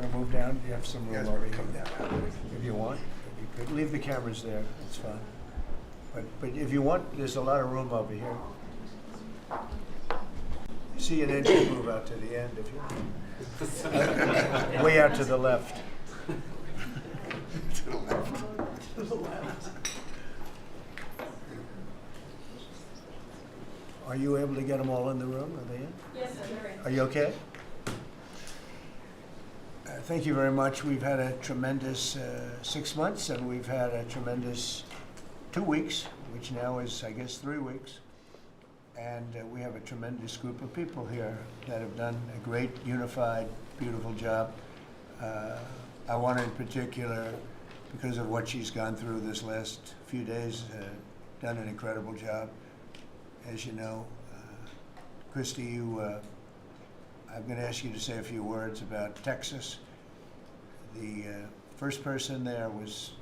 want to move down? You have some You room guys over want to here. come down that way? If you want, you could leave the cameras there. It's fine. But if you want, there's a lot of room over here. See an engine move out to the end if you want. Way out to the left. To the left. To the left. Are you able to get them all in the room? Are they in? Yes, sir, they're in. Are you okay? Thank you very much. We've had a tremendous 6 months, and we've had a tremendous 2 weeks, which now is, I guess, 3 weeks. And we have a tremendous group of people here that have done a great, unified, beautiful job. I want to, in particular, because of what she's gone through this last few days, done an incredible job. As you know, Christy, I'm going to ask you to say a few words about Texas. The first person there was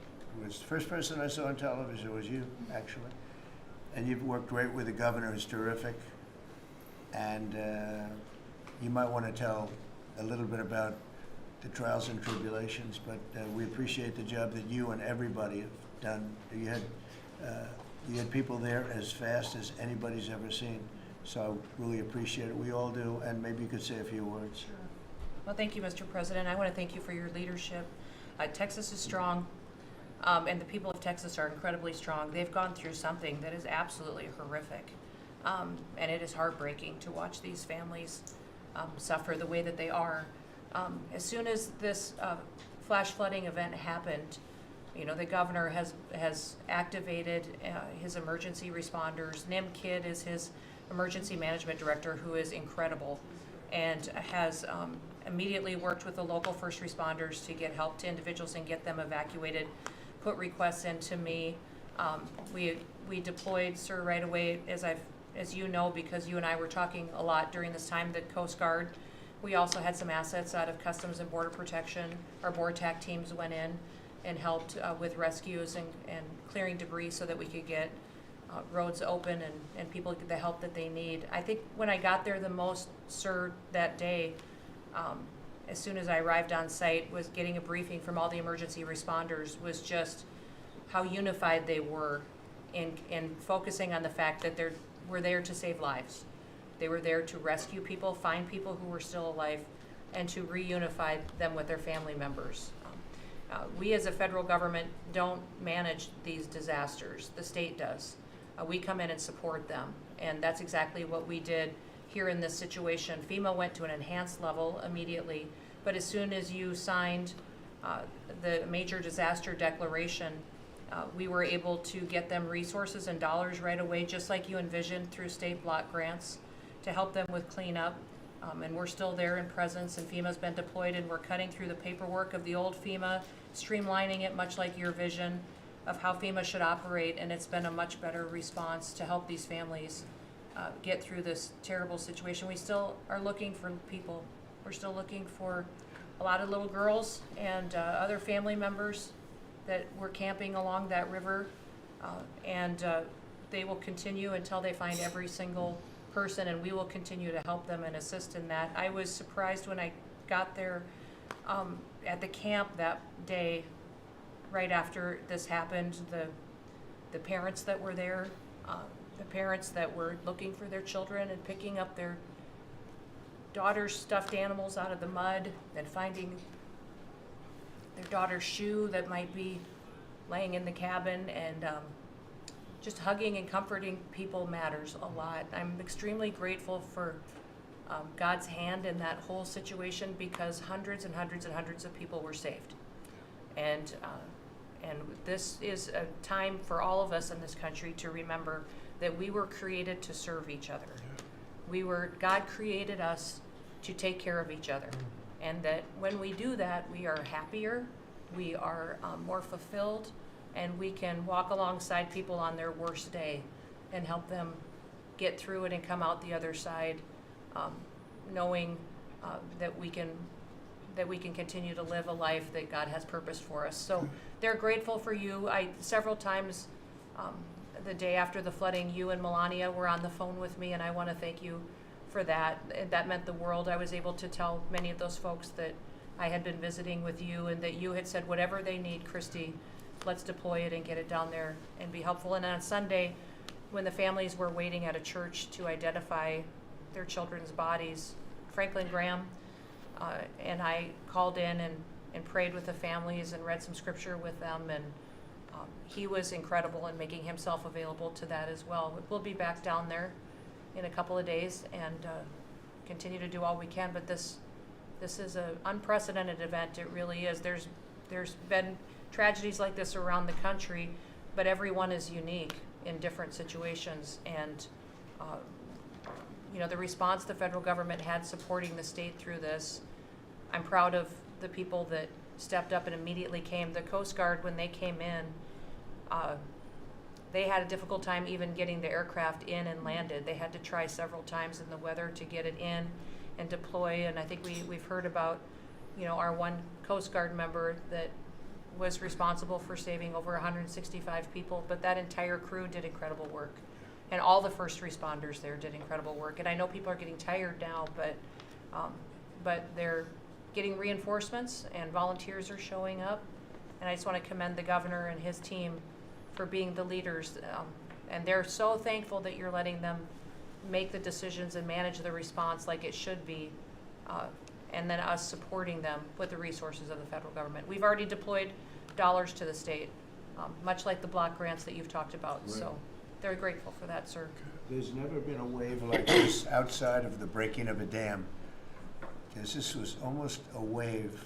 the first person I saw on television was you, actually. And you've worked great with the governor, who's terrific. And you might want to tell a little bit about the trials and tribulations, but we appreciate the job that you and everybody have done. You had people there as fast as anybody's ever seen. So I really appreciate it. We all do. And maybe you could say a few words. Sure. Well, thank you, Mr. President. I want to thank you for your leadership. Texas is strong, and the people of Texas are incredibly strong. They've gone through something that is absolutely horrific, and it is heartbreaking to watch these families suffer the way that they are. As soon as this flash flooding event happened, you know, the governor has activated his emergency responders. Nim Kidd is his emergency management director, who is incredible, and has immediately worked with the local first responders to get help to individuals and get them evacuated, put requests in to me. We deployed, sir, right away, as you know, because you and I were talking a lot during this time, the Coast Guard. We also had some assets out of Customs and Border Protection. Our BORTAC teams went in and helped with rescues and clearing debris so that we could get roads open and people get the help that they need. I think when I got there the most, sir, that day, as soon as I arrived on site, was getting a briefing from all the emergency responders, was just how unified they were in focusing on the fact that we're there to save lives. They were there to rescue people, find people who were still alive, and to reunify them with their family members. We as a federal government don't manage these disasters. The state does. We come in and support them, and that's exactly what we did here in this situation. FEMA went to an enhanced level immediately, but as soon as you signed the major disaster declaration, we were able to get them resources and dollars right away, just like you envisioned, through state block grants to help them with cleanup. And we're still there in presence, and FEMA's been deployed, and we're cutting through the paperwork of the old FEMA, streamlining it much like your vision of how FEMA should operate, and it's been a much better response to help these families get through this terrible situation. We still are looking for people. We're still looking for a lot of little girls and other family members that were camping along that river, and they will continue until they find every single person, and we will continue to help them and assist in that. I was surprised when I got there at the camp that day, right after this happened, the parents that were there, the parents that were looking for their children and picking up their daughter's stuffed animals out of the mud and finding their daughter's shoe that might be laying in the cabin, and just hugging and comforting people matters a lot. I'm extremely grateful for God's hand in that whole situation, because hundreds and hundreds and hundreds of people were saved. And this is a time for all of us in this country to remember that we were created to serve each other. God created us to take care of each other. And that when we do that, we are happier, we are more fulfilled, and we can walk alongside people on their worst day and help them get through it and come out the other side, knowing that we can continue to live a life that God has purposed for us. So they're grateful for you. Several times the day after the flooding, you and Melania were on the phone with me, and I want to thank you for that. That meant the world. I was able to tell many of those folks that I had been visiting with you and that you had said, whatever they need, Christy, let's deploy it and get it down there and be helpful. And on Sunday, when the families were waiting at a church to identify their children's bodies, Franklin Graham and I called in and prayed with the families and read some scripture with them, and he was incredible in making himself available to that as well. We'll be back down there in a couple of days and continue to do all we can, but this is an unprecedented event. It really is. There's been tragedies like this around the country, but everyone is unique in different situations, and the response the federal government had supporting the state through this, I'm proud of the people that stepped up and immediately came. The Coast Guard, when they came in, they had a difficult time even getting the aircraft in and landed. They had to try several times in the weather to get it in and deploy, and I think we've heard about, our one Coast Guard member that was responsible for saving over 165 people, but that entire crew did incredible work. And all the first responders there did incredible work. And I know people are getting tired now, but they're getting reinforcements and volunteers are showing up. And I just want to commend the governor and his team for being the leaders. And they're so thankful that you're letting them make the decisions and manage the response like it should be. And then us supporting them with the resources of the federal government. We've already deployed dollars to the state, much like the block grants that you've talked about. Right. So they're grateful for that, sir. There's never been a wave like this outside of the breaking of a dam, because this was almost a wave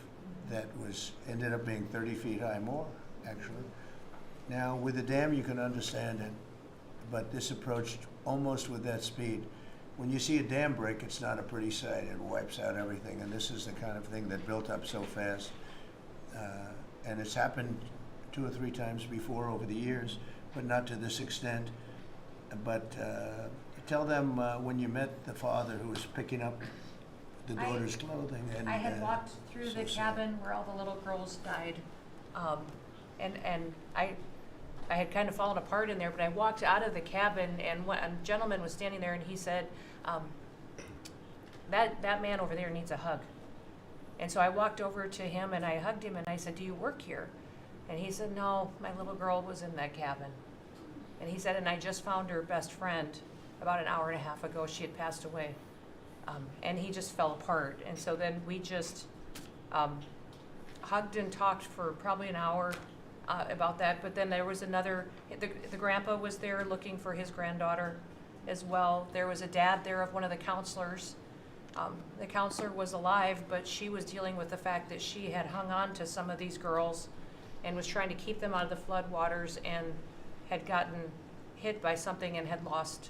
that ended up being 30 feet high, more actually. Now with the dam you can understand it, but this approached almost with that speed. When you see a dam break, it's not a pretty sight. It wipes out everything, and this is the kind of thing that built up so fast. And it's happened 2 or 3 times before over the years, but not to this extent. But tell them when you met the father who was picking up the daughter's clothing. And I had walked through so the sad. cabin where all the little girls died, and I had kind of fallen apart in there, but I walked out of the cabin, and a gentleman was standing there, and he said, that man over there needs a hug. And so I walked over to him, and I hugged him, and I said, do you work here? And he said, no, my little girl was in that cabin. And he said, and I just found her best friend about an hour and a half ago. She had passed away. And he just fell apart. And so then we just hugged and talked for probably an hour about that. But then there was the grandpa was there looking for his granddaughter as well. There was a dad there of one of the counselors. The counselor was alive, but she was dealing with the fact that she had hung on to some of these girls and was trying to keep them out of the floodwaters, and had gotten hit by something and had lost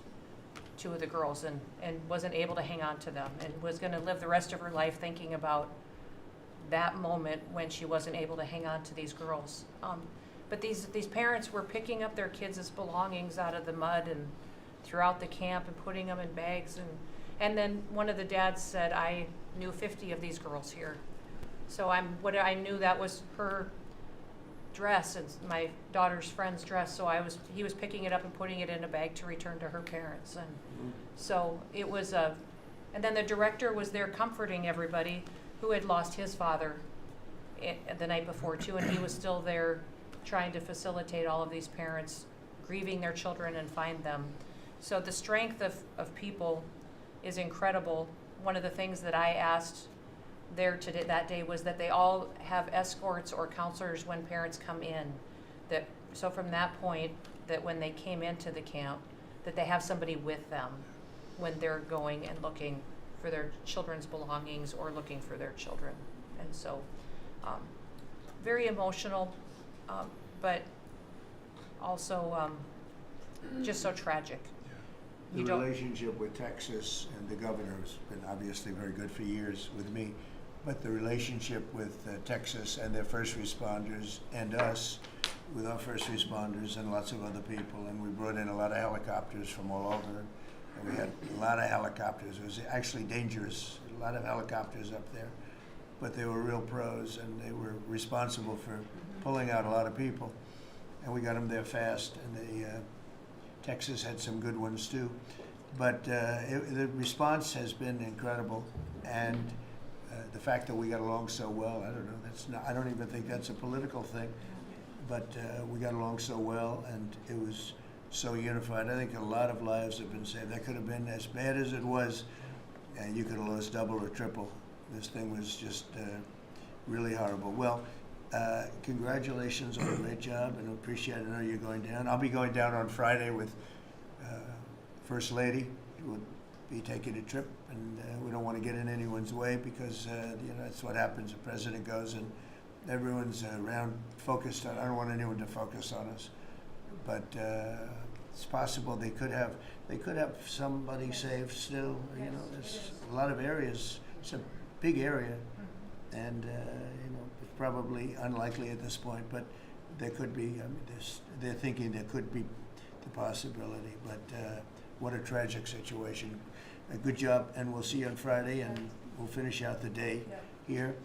2 of the girls and wasn't able to hang on to them, and was going to live the rest of her life thinking about that moment when she wasn't able to hang on to these girls. But these parents were picking up their kids' belongings out of the mud and throughout the camp and putting them in bags. And then one of the dads said, I knew 50 of these girls here. So I knew that was her dress and my daughter's friend's dress. So he was picking it up and putting it in a bag to return to her parents. And so it was and then the director was there comforting everybody who had lost his father the night before too, and he was still there trying to facilitate all of these parents grieving their children and find them. So the strength of people is incredible. One of the things that I asked there that day was that they all have escorts or counselors when parents come in. So from that point, that when they came into the camp, that they have somebody with them when they're going and looking for their children's belongings or looking for their children. And so very emotional, but also just so tragic. The relationship with Texas and the governor has been obviously very good for years with me, but the relationship with Texas and their first responders and us with our first responders and lots of other people, and we brought in a lot of helicopters from all over, and we had a lot of helicopters. It was actually dangerous, a lot of helicopters up there, but they were real pros, and they were responsible for pulling out a lot of people, and we got them there fast, and Texas had some good ones too, but the response has been incredible, and The fact that we got along so well, I don't know, I don't even think that's a political thing, but we got along so well, and it was so unified. I think a lot of lives have been saved. That could have been as bad as it was, and you could have lost double or triple. This thing was just really horrible. Well, congratulations on a great job, and appreciate it. I know you're going down. I'll be going down on Friday with First Lady. We'll be taking a trip, and we don't want to get in anyone's way because that's what happens. The president goes, and everyone's around focused on. I don't want anyone to focus on us, but it's possible they could have somebody saved still. There's a lot of areas. It's a big area, and it's probably unlikely at this point, but there could be. I mean, they're thinking there could be the possibility, but what a tragic situation. A good job, and we'll see you on Friday, and we'll finish out the day here.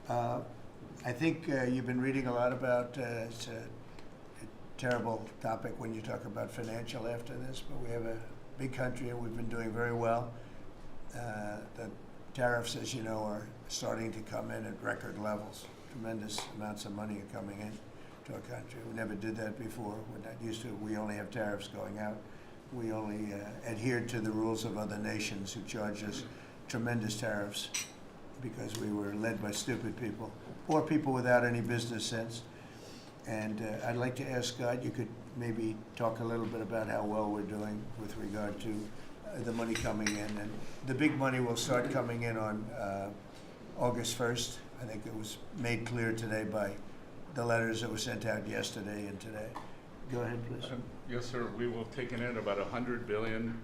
I think you've been reading a lot about. It's a terrible topic when you talk about financial after this, but we have a big country, and we've been doing very well. The tariffs, as you know, are starting to come in at record levels. Tremendous amounts of money are coming in to our country. We never did that before. We're not used to it. We only have tariffs going out. We only adhered to the rules of other nations who charged us tremendous tariffs because we were led by stupid people or people without any business sense. And I'd like to ask Scott, you could maybe talk a little bit about how well we're doing with regard to the money coming in. And the big money will start coming in on August 1st. I think it was made clear today by the letters that were sent out yesterday and today. Go ahead, please. Yes, sir. We will have taken in about $100 billion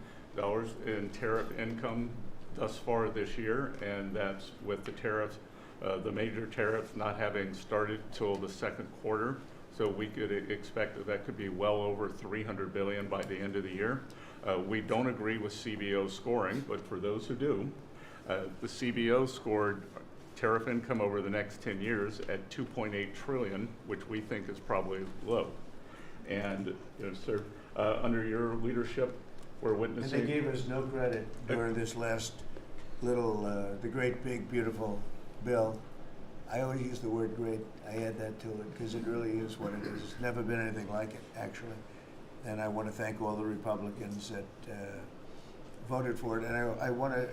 in tariff income thus far this year, and that's with the tariffs, the major tariffs not having started till the second quarter. So we could expect that could be well over $300 billion by the end of the year. We don't agree with CBO scoring, but for those who do, the CBO scored tariff income over the next 10 years at $2.8 trillion, which we think is probably low. And, sir, under your leadership, we're witnessing. And they gave us no credit during this last little, the great, big, beautiful bill. I always use the word great. I add that to it because it really is what it is. It's never been anything like it, actually. And I want to thank all the Republicans that voted for it. And I want to,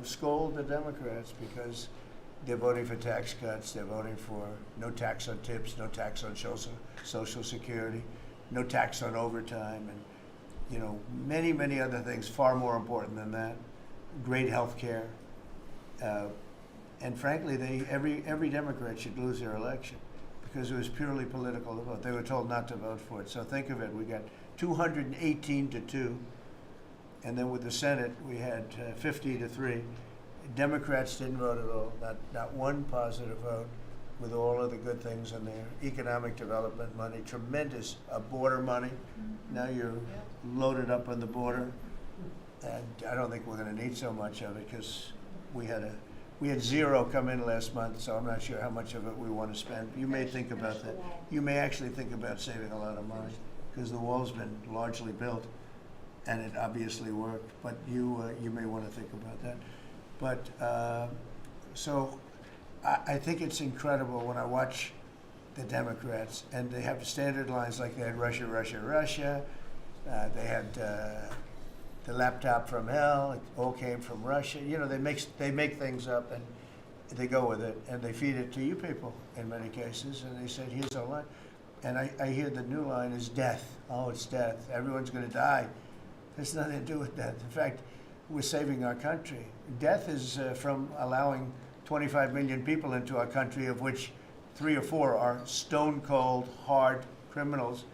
scold the Democrats because they're voting for tax cuts. They're voting for no tax on tips, no tax on Social Security, no tax on overtime, and many, many other things far more important than that. Great health care, and frankly, every Democrat should lose their election because it was purely political to vote. They were told not to vote for it. So think of it: we got 218 to 2, and then with the Senate we had 50 to 3. Democrats didn't vote at all. Not one positive vote. With all of the good things in there, economic development money, tremendous border money. Now you're loaded up on the border, and I don't think we're going to need so much of it because we had zero come in last month, so I'm not sure how much of it we want to spend. You may think about that. You may actually think about saving a lot of money because the wall's been largely built, and it obviously worked. But you may want to think about that. But so. I think it's incredible when I watch the Democrats, and they have standard lines like they had Russia, Russia, Russia. They had the laptop from hell. It all came from Russia. They make things up and they go with it, and they feed it to you people in many cases. And they said, "Here's our line," and I hear the new line is death. Oh, it's death. Everyone's going to die. There's nothing to do with death. In fact, we're saving our country. Death is from allowing 25 million people into our country, of which 3 or 4 are stone cold, hard criminals.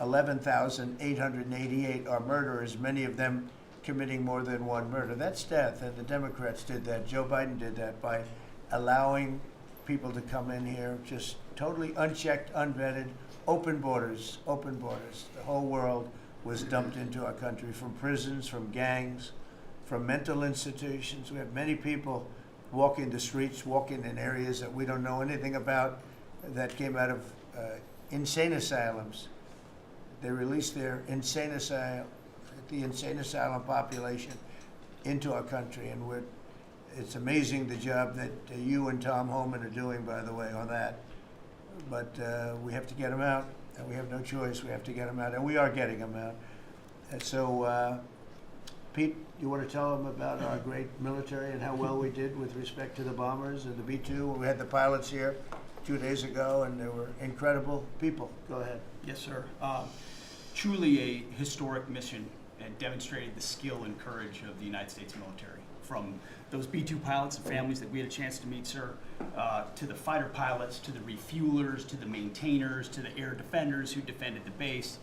11,888 are murderers, many of them committing more than one murder. That's death, and the Democrats did that. Joe Biden did that by allowing people to come in here just totally unchecked, unvetted, open borders, open borders. The whole world was dumped into our country from prisons, from gangs, from mental institutions. We have many people walking the streets, walking in areas that we don't know anything about, that came out of insane asylums. They released their the insane asylum population into our country, and It's amazing the job that you and Tom Homan are doing, by the way, on that. But we have to get them out, and we have no choice. We have to get them out, and we are getting them out. And so, Pete, you want to tell them about our great military and how well we did with respect to the bombers and the B-2? We had the pilots here 2 days ago, and they were incredible people. Go ahead. Yes, sir. Truly a historic mission and demonstrated the skill and courage of the United States military. From those B-2 pilots and families that we had a chance to meet, sir, to the fighter pilots, to the refuelers, to the maintainers, to the air defenders who defended the base.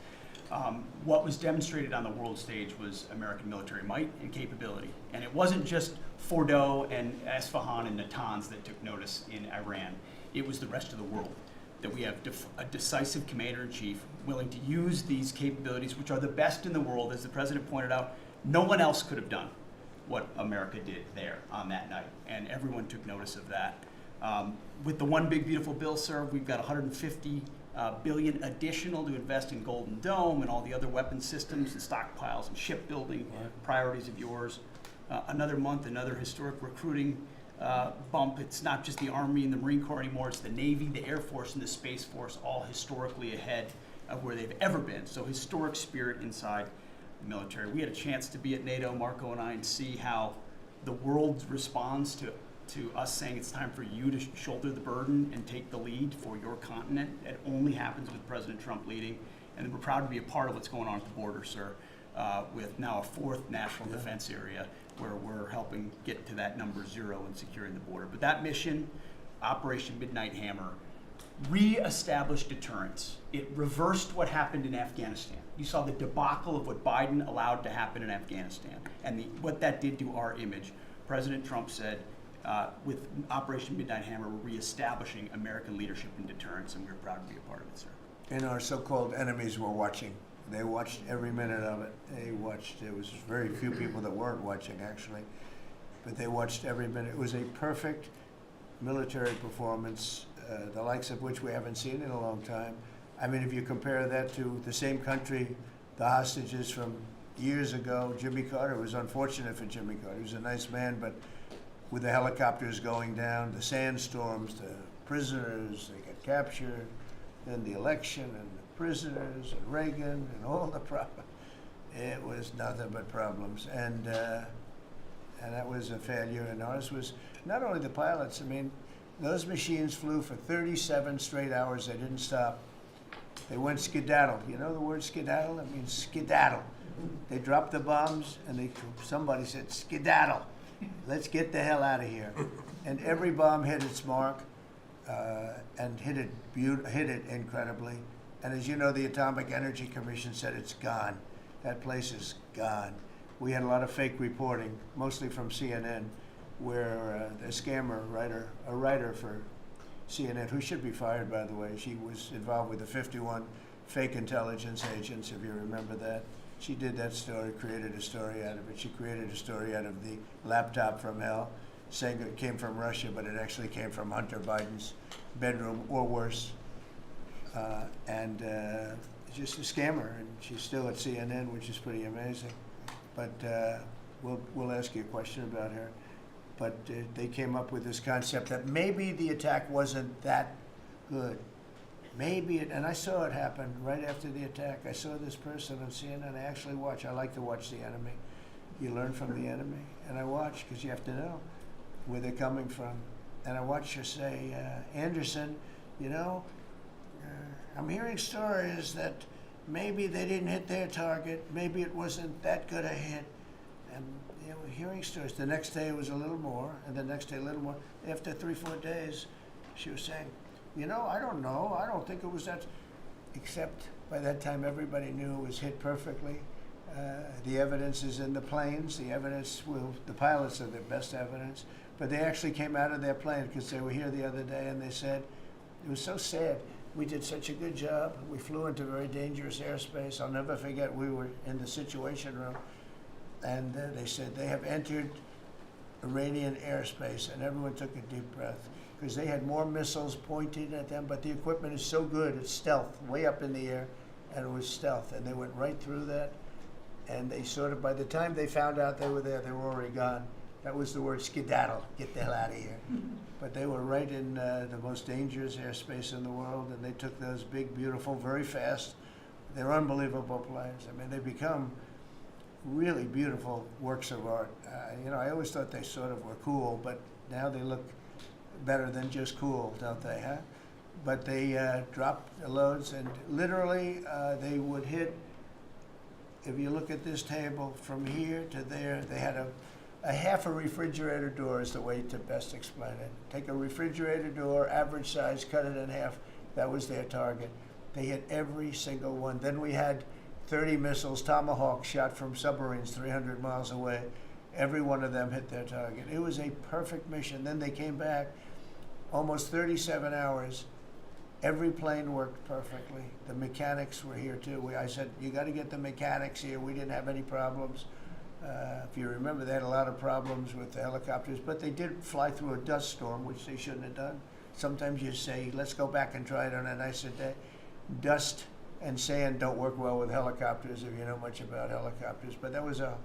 What was demonstrated on the world stage was American military might and capability. And it wasn't just Fordo and Esfahan and Natanz that took notice in Iran. It was the rest of the world, that we have a decisive commander-in-chief willing to use these capabilities, which are the best in the world. As the president pointed out, no one else could have done what America did there on that night, and everyone took notice of that. With the One Big Beautiful Bill, sir, we've got $150 billion additional to invest in Golden Dome and all the other weapon systems and stockpiles and shipbuilding priorities of yours. Another month, another historic recruiting bump. It's not just the Army and the Marine Corps anymore, it's the Navy, the Air Force, and the Space Force, all historically ahead of where they've ever been. So historic spirit inside the military. We had a chance to be at NATO, Marco and I, and see how the world responds to us saying it's time for you to shoulder the burden and take the lead for your continent. It only happens with President Trump leading. And we're proud to be a part of what's going on at the border, sir, with now a fourth national defense area where we're helping get to that number 0 and securing the border. But that mission, Operation Midnight Hammer, re-established deterrence. It reversed what happened in Afghanistan. You saw the debacle of what Biden allowed to happen in Afghanistan and what that did to our image. President Trump said, with Operation Midnight Hammer, we're reestablishing American leadership and deterrence, and we're proud to be a part of it, sir. And our so-called enemies were watching. They watched every minute of it. They watched. There was very few people that weren't watching, actually, but they watched every minute. It was a perfect military performance, the likes of which we haven't seen in a long time. I mean, if you compare that to the same country, the hostages from years ago, Jimmy Carter, it was unfortunate for Jimmy Carter. He was a nice man, but with the helicopters going down, the sandstorms, the prisoners, they got captured, then the election and the prisoners and Reagan and all the problems. It was nothing but problems. And that was a failure. And ours was not only the pilots, I mean, those machines flew for 37 straight hours. They didn't stop. They went skedaddle. You know the word skedaddle? It means skedaddle. They dropped the bombs and somebody said, skedaddle. Let's get the hell out of here. And every bomb hit its mark and hit it incredibly. And as you know, the Atomic Energy Commission said it's gone. That place is gone. We had a lot of fake reporting, mostly from CNN, where a scammer a writer for CNN, who should be fired, by the way, she was involved with the 51 fake intelligence agents, if you remember that. She did that story, created a story out of it. She created a story out of the laptop from hell, saying it came from Russia, but it actually came from Hunter Biden's bedroom, or worse. Just a scammer, and she's still at CNN, which is pretty amazing. But we'll ask you a question about her. But they came up with this concept that maybe the attack wasn't that good. Maybe and I saw it happen right after the attack. I saw this person on CNN. I like to watch the enemy. You learn from the enemy. And I watch, because you have to know where they're coming from. And I watched her say, Anderson, I'm hearing stories that maybe they didn't hit their target. Maybe it wasn't that good a hit. And we're hearing stories. The next day it was a little more, and the next day a little more. After 3-4 days, she was saying, I don't know. I don't think it was that. Except by that time, everybody knew it was hit perfectly. The evidence is in the planes. The pilots are the best evidence. But they actually came out of their plane, because they were here the other day, and they said, it was so sad. We did such a good job. We flew into very dangerous airspace. I'll never forget, we were in the Situation Room, and they said they have entered Iranian airspace, and everyone took a deep breath, because they had more missiles pointed at them, but the equipment is so good, it's stealth, way up in the air, and it was stealth, and they went right through that, and they by the time they found out they were there, they were already gone. That was the word skedaddle, get the hell out of here. But they were right in the most dangerous airspace in the world, and they took those big, beautiful, very fast. They're unbelievable planes. I mean, they become really beautiful works of art. I always thought they sort of were cool, but now they look better than just cool, don't they, huh? But they dropped the loads, and literally they would hit, if you look at this table, from here to there, they had a half a refrigerator door is the way to best explain it. Take a refrigerator door, average size, cut it in half. That was their target. They hit every single one. Then we had 30 missiles, Tomahawk, shot from submarines 300 miles away. Every one of them hit their target. It was a perfect mission. Then they came back, almost 37 hours. Every plane worked perfectly. The mechanics were here too. I said, you got to get the mechanics here. We didn't have any problems. If you remember, they had a lot of problems with the helicopters, but they did fly through a dust storm, which they shouldn't have done. Sometimes you say, let's go back and try it on a nicer day. Dust and sand don't work well with helicopters if you know much about helicopters, but that was a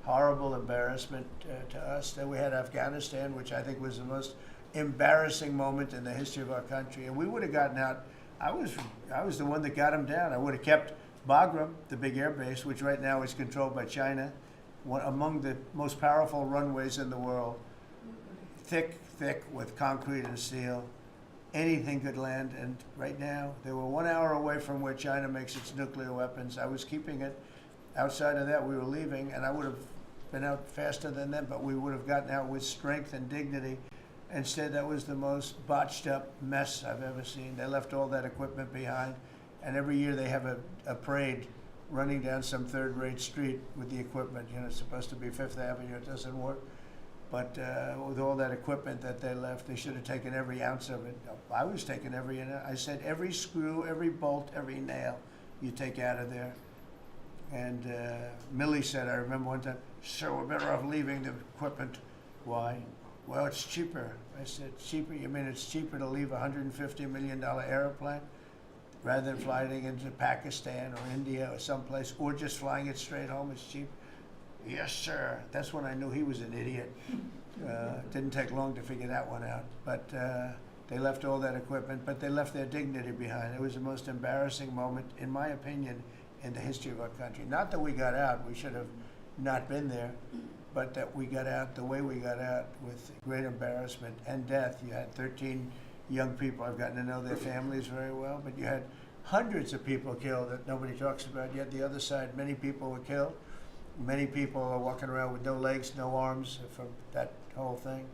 horrible embarrassment to us. Then we had Afghanistan, which I think was the most embarrassing moment in the history of our country, and we would have gotten out. I was the one that got them down. I would have kept Bagram, the big air base, which right now is controlled by China, one among the most powerful runways in the world, thick with concrete and steel. Anything could land, and right now, they were 1 hour away from where China makes its nuclear weapons. I was keeping it. Outside of that, we were leaving, and I would have been out faster than them, but we would have gotten out with strength and dignity. Instead, that was the most botched up mess I've ever seen. They left all that equipment behind, and every year they have a parade running down some third-rate street with the equipment. It's supposed to be Fifth Avenue. It doesn't work. But with all that equipment that they left, they should have taken every ounce of it. I was taking every ounce. I said every screw, every bolt, every nail you take out of there. And Millie said, I remember one time, sir, we're better off leaving the equipment. Why? Well, it's cheaper. I said, cheaper? You mean it's cheaper to leave a $150 million airplane rather than flying into Pakistan or India or someplace, or just flying it straight home? It's cheap. Yes, sir. That's when I knew he was an idiot. Didn't take long to figure that one out. But they left all that equipment, but they left their dignity behind. It was the most embarrassing moment, in my opinion, in the history of our country. Not that we got out. We should have not been there, but that we got out the way we got out, with great embarrassment and death. You had 13 young people. I've gotten to know their families very well, but you had hundreds of people killed that nobody talks about. Yet the other side, many people were killed. Many people are walking around with no legs, no arms from that whole thing.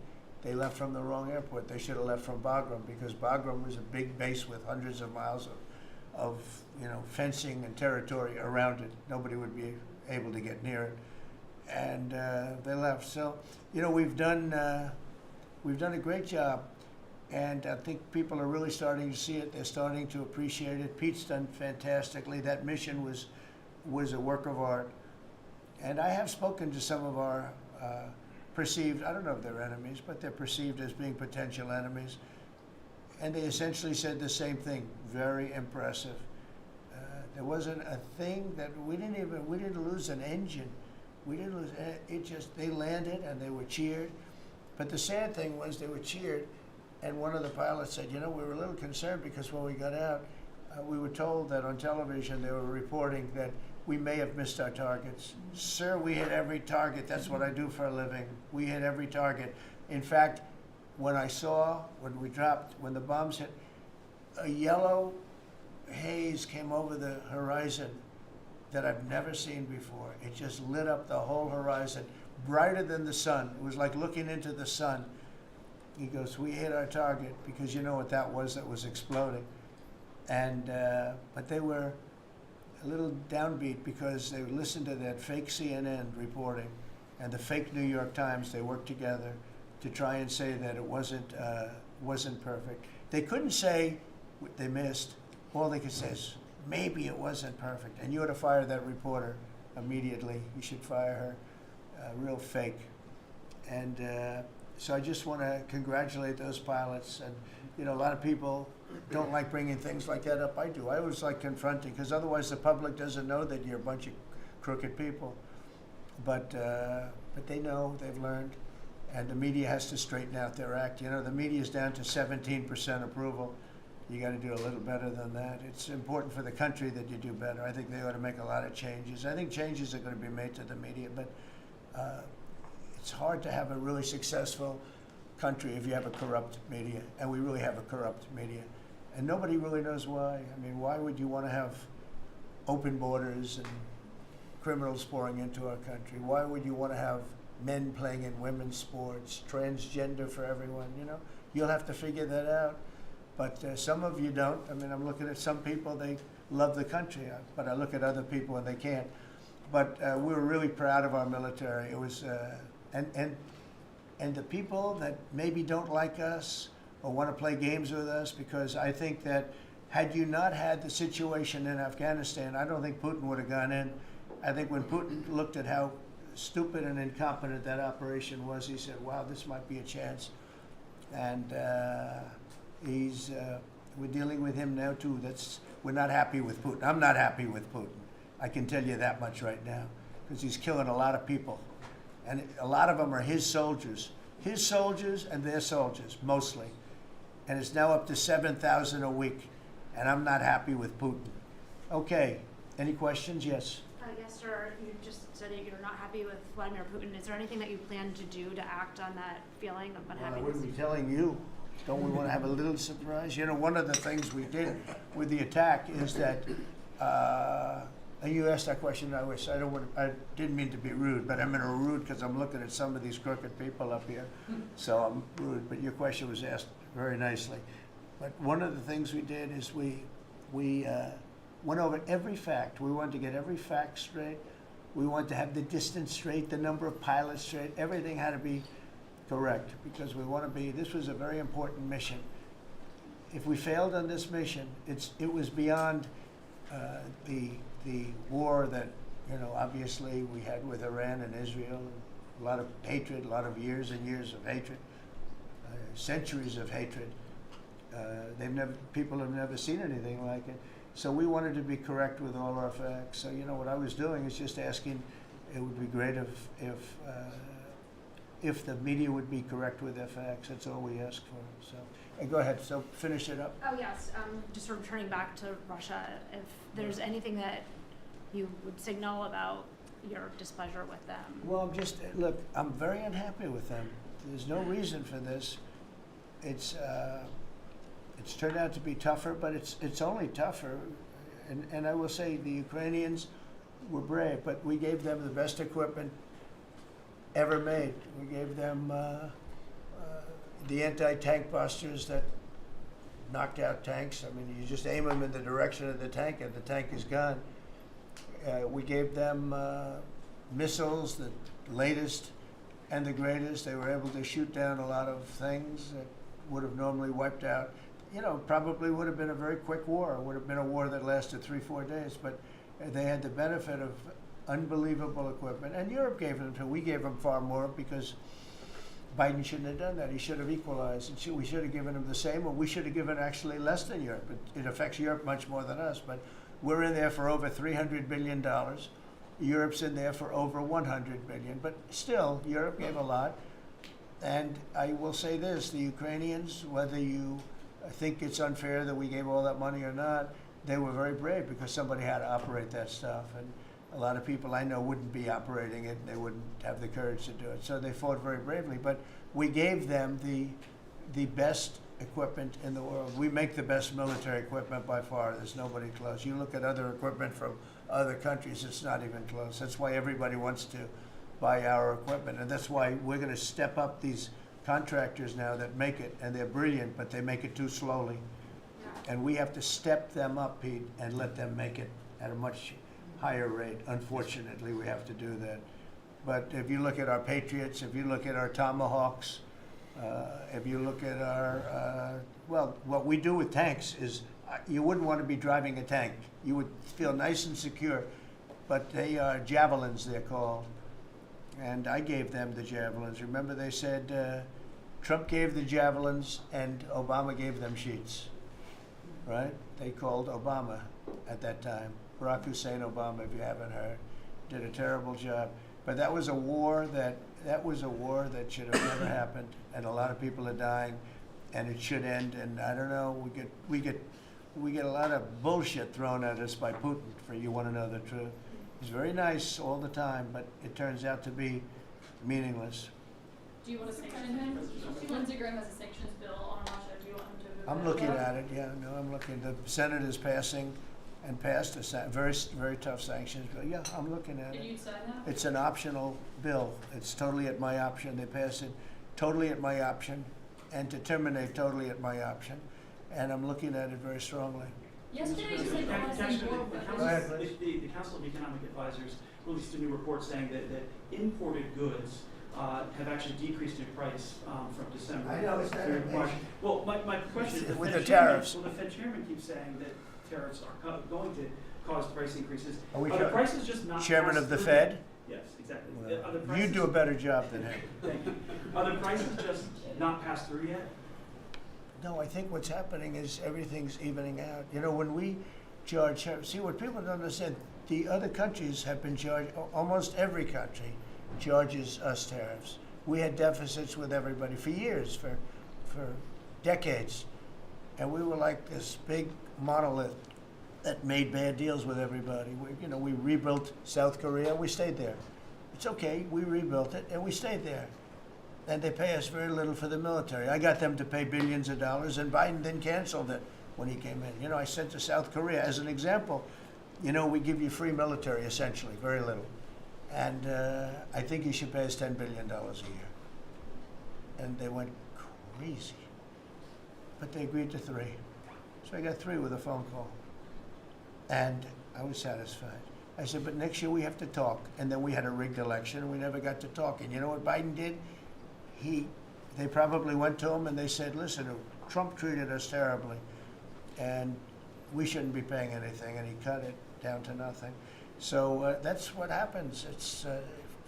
They left from the wrong airport. They should have left from Bagram, because Bagram was a big base with hundreds of miles of fencing and territory around it. Nobody would be able to get near it. And they left. So, we've done a great job, and I think people are really starting to see it. They're starting to appreciate it. Pete's done fantastically. That mission was a work of art. And I have spoken to some of our perceived, I don't know if they're enemies, but they're perceived as being potential enemies. And they essentially said the same thing, very impressive. There wasn't a thing that we didn't lose an engine. We didn't lose, they landed and they were cheered. But the sad thing was they were cheered, and one of the pilots said, we were a little concerned because when we got out, we were told that on television they were reporting that we may have missed our targets. Sir, we hit every target. That's what I do for a living. We hit every target. In fact, when the bombs hit, a yellow haze came over the horizon that I've never seen before. It just lit up the whole horizon, brighter than the sun. It was like looking into the sun. He goes, we hit our target, because you know what that was exploding. And but they were a little downbeat because they listened to that fake CNN reporting and the fake New York Times. They worked together to try and say that it wasn't perfect. They couldn't say they missed. All they could say is, maybe it wasn't perfect. And you ought to fire that reporter immediately. You should fire her. Real fake. And so I just want to congratulate those pilots. And a lot of people don't like bringing things like that up. I do. I always like confronting, because otherwise the public doesn't know that you're a bunch of crooked people. But they know, they've learned. and the media has to straighten out their act. You know, the media's down to 17% approval. You got to do a little better than that. It's important for the country that you do better. I think they ought to make a lot of changes. I think changes are going to be made to the media, but it's hard to have a really successful country if you have a corrupt media, and we really have a corrupt media. And nobody really knows why. I mean, why would you want to have open borders and criminals pouring into our country? Why would you want to have men playing in women's sports, transgender for everyone? You know, you'll have to figure that out. But some of you don't. I mean, I'm looking at some people, they love the country, but I look at other people and they can't. But we were really proud of our military. It was, and the people that maybe don't like us or want to play games with us, because I think that had you not had the situation in Afghanistan, I don't think Putin would have gone in. I think when Putin looked at how stupid and incompetent that operation was, he said, wow, this might be a chance. And we're dealing with him now too. We're not happy with Putin. I'm not happy with Putin. I can tell you that much right now, because he's killing a lot of people. And a lot of them are his soldiers and their soldiers, mostly. And it's now up to 7,000 a week. And I'm not happy with Putin. Okay, any questions? Yes. Yes, sir. You just said that you're not happy with Vladimir Putin. Is there anything that you plan to do to act on that feeling of I unhappiness? wouldn't be telling you. Don't we want to have a little surprise? You know, one of the things we did with the attack is that, and you asked that question, I didn't mean to be rude, but I'm in a rude because I'm looking at some of these crooked people up here, so I'm rude, but your question was asked very nicely. But one of the things we did is we went over every fact. We wanted to get every fact straight. We wanted to have the distance straight, the number of pilots straight. Everything had to be correct, because we want to be, this was a very important mission. If we failed on this mission, it was beyond the war that, you know, obviously we had with Iran and Israel, a lot of hatred, a lot of years and years of hatred, centuries of hatred. People have never seen anything like it. So we wanted to be correct with all our facts. So, you know, what I was doing is just asking, it would be great if the media would be correct with their facts. That's all we ask for. So, go ahead. So finish it up. Oh, yes. Just sort of turning back to Russia, if there's anything that you would signal about your displeasure with them. Well, look, I'm very unhappy with them. There's no reason for this. It's turned out to be tougher, but it's only tougher. And I will say the Ukrainians were brave, but we gave them the best equipment ever made. We gave them the anti-tank busters that knocked out tanks. I mean, you just aim them in the direction of the tank and the tank is gone. We gave them missiles, the latest and the greatest. They were able to shoot down a lot of things that would have normally wiped out. You know, probably would have been a very quick war. It would have been a war that lasted 3-4 days, but they had the benefit of unbelievable equipment. And Europe gave them too. We gave them far more because Biden shouldn't have done that. He should have equalized. And we should have given them the same, or we should have given actually less than Europe. It affects Europe much more than us, but we're in there for over $300 billion. Europe's in there for over $100 billion, but still, Europe gave a lot. And I will say this, the Ukrainians, whether you think it's unfair that we gave all that money or not, they were very brave because somebody had to operate that stuff. And a lot of people I know wouldn't be operating it. They wouldn't have the courage to do it. So they fought very bravely. But we gave them the best equipment in the world. We make the best military equipment by far. There's nobody close. You look at other equipment from other countries, it's not even close. That's why everybody wants to buy our equipment. And that's why we're going to step up these contractors now that make it. And they're brilliant, but they make it too slowly. And we have to step them up, Pete, and let them make it at a much higher rate. Unfortunately, we have to do that. But if you look at our Patriots, if you look at our Tomahawks, if you look at our, well, what we do with tanks is, you wouldn't want to be driving a tank. You would feel nice and secure, but they are javelins, they're called. And I gave them the javelins. Remember they said Trump gave the javelins and Obama gave them sheets, right? They called Obama at that time. Barack Hussein Obama, if you haven't heard, did a terrible job. But that was a war that that was a war that should have never happened, and a lot of people are dying, and it should end. And I don't know, we get a lot of bullshit thrown at us by Putin, for you want to know the truth. He's very nice all the time, but it turns out to be meaningless. Do you want to sanction him? Lindsey Graham has a sanctions bill on Russia. Do you want him to move I'm that looking bill? at it, yeah, no, I'm looking. The Senate is passing and passed a very, very tough sanctions bill. Yeah, I'm looking at And it. you'd sign that? It's an optional bill. It's totally at my option. They pass it totally at my option, and to terminate totally at my option. And I'm looking at it very strongly. Yesterday you said Palestine war Go ahead, weapons. please. The Council of Economic Advisors released a new report saying that imported goods have actually decreased in price from December. I know, it's not Very a- much. Well, my question is, With Fed the chairman- tariffs. Well, the Fed chairman keeps saying that tariffs are going to cause price increases. Are we the sure? prices just not Chairman passed of the through Fed? yet? Yes, exactly. Well, Are the you prices- do a better job than him. Thank you. Are the prices just not passed through yet? No, I think what's happening is everything's evening out. You know, when we charge, see what people don't understand, the other countries have been charged, almost every country charges us tariffs. We had deficits with everybody for years, for decades. And we were like this big monolith that made bad deals with everybody. We rebuilt South Korea, we stayed there. It's okay, we rebuilt it and we stayed there. And they pay us very little for the military. I got them to pay billions of dollars, and Biden then canceled it when he came in. I sent to South Korea as an example. We give you free military, essentially, very little. And I think you should pay us $10 billion a year. And they went crazy. But they agreed to 3. So I got 3 with a phone call. And I was satisfied. I said, but next year we have to talk. And then we had a rigged election, and we never got to talk. And you know what Biden did? They probably went to him and they said, listen, Trump treated us terribly, and we shouldn't be paying anything, and he cut it down to nothing. So that's what happens. It's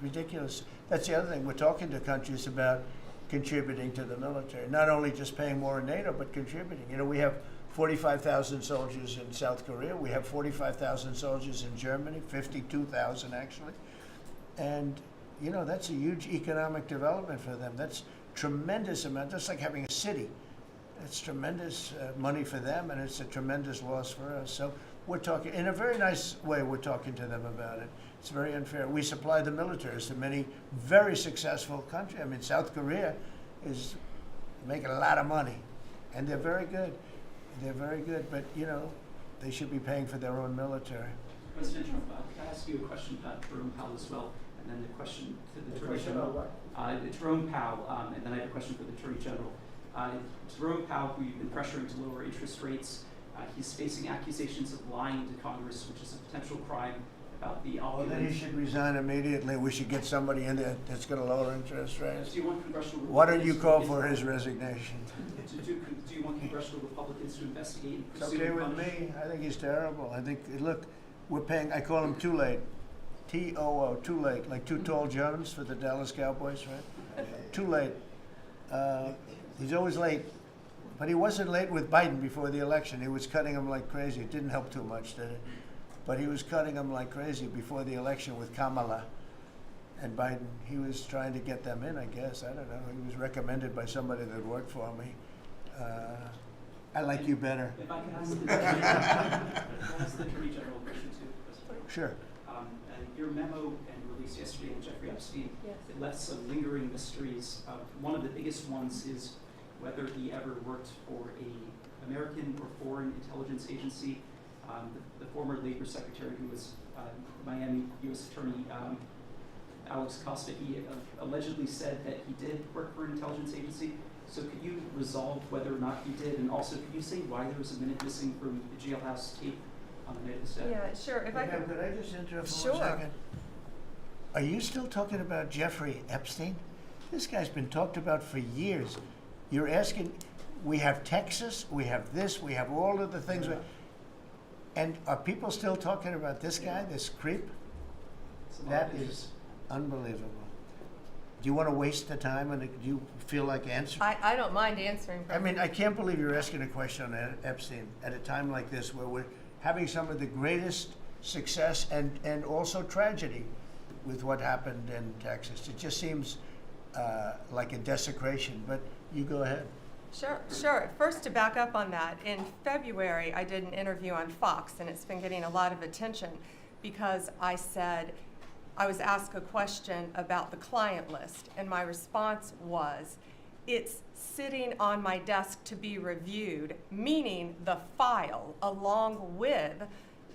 ridiculous. That's the other thing. We're talking to countries about contributing to the military, not only just paying more in NATO, but contributing. We have 45,000 soldiers in South Korea. We have 45,000 soldiers in Germany, 52,000 actually. And that's a huge economic development for them. That's tremendous amount, just like having a city. It's tremendous money for them, and it's a tremendous loss for us. So we're talking, in a very nice way, we're talking to them about it. It's very unfair. We supply the militaries to many very successful countries. I mean, South Korea is making a lot of money, and they're very good. They're very good, but, they should be paying for their own military. President Trump, can I ask you a question about Jerome Powell as well? And then the question to the Attorney General. Jerome Powell, and then I have a question for the Attorney General. Jerome Powell, who you've been pressuring to lower interest rates, he's facing accusations of lying to Congress, which is a potential crime about the Well, then he should resign immediately. We should get somebody in there that's going to lower interest rates. Do you want congressional Why don't you Republicans call to for his investigate- resignation? Do you want congressional Republicans to investigate and It's pursue okay and with punish? me. I think he's terrible. I think, look, we're paying, I call him too late. T-O-O, too late, like Too Tall Jones for the Dallas Cowboys, right? Too late. He's always late. But he wasn't late with Biden before the election. He was cutting him like crazy. It didn't help too much, did it? But he was cutting him like crazy before the election with Kamala and Biden. He was trying to get them in, I guess. I don't know. He was recommended by somebody that worked for me. I like you better. If I can ask the Attorney General a question too, President. Sure. Your memo and release yesterday with Jeffrey Epstein, Yes. it left some lingering mysteries. One of the biggest ones is whether he ever worked for a American or foreign intelligence agency. The former Labor Secretary, who was Miami U.S. Attorney Alex Costa, he allegedly said that he did work for an intelligence agency. So could you resolve whether or not he did? And also, could you say why there was a minute missing from the jailhouse tape on the night of the set? Yeah, sure. If I Ma'am, could. could I just interrupt for Sure. 1 second? Are you still talking about Jeffrey Epstein? This guy's been talked about for years. You're asking, we have Texas, we have this, we have all of the things. And are people still talking about this guy, this creep? That is unbelievable. Do you want to waste the time, and do you feel like answering? I don't mind answering. I mean, I can't believe you're asking a question on Epstein at a time like this where we're having some of the greatest success and also tragedy with what happened in Texas. It just seems like a desecration, but you go ahead. Sure. First, to back up on that, in February, I did an interview on Fox, and it's been getting a lot of attention because I said, I was asked a question about the client list, and my response was, it's sitting on my desk to be reviewed, meaning the file along with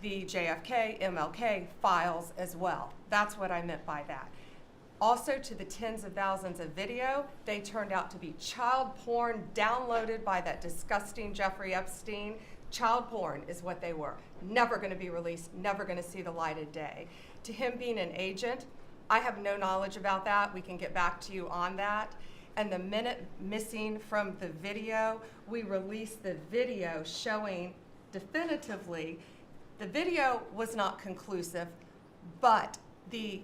the JFK, MLK files as well. That's what I meant by that. Also, to the tens of thousands of video, they turned out to be child porn downloaded by that disgusting Jeffrey Epstein. Child porn is what they were. Never going to be released, never going to see the light of day. To him being an agent, I have no knowledge about that. We can get back to you on that. And the minute missing from the video, we released the video showing definitively the video was not conclusive, but the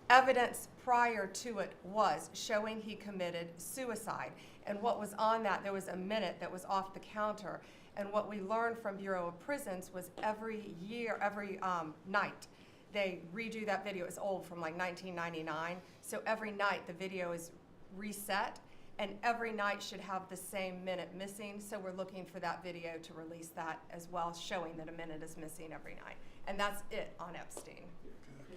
evidence prior to it was showing he committed suicide. And what was on that, there was a minute that was off the counter. And what we learned from Bureau of Prisons was every night, they redo that video. It's old, from like 1999. So every night the video is reset, and every night should have the same minute missing. So we're looking for that video to release that as well, showing that a minute is missing every night. And that's it on Epstein.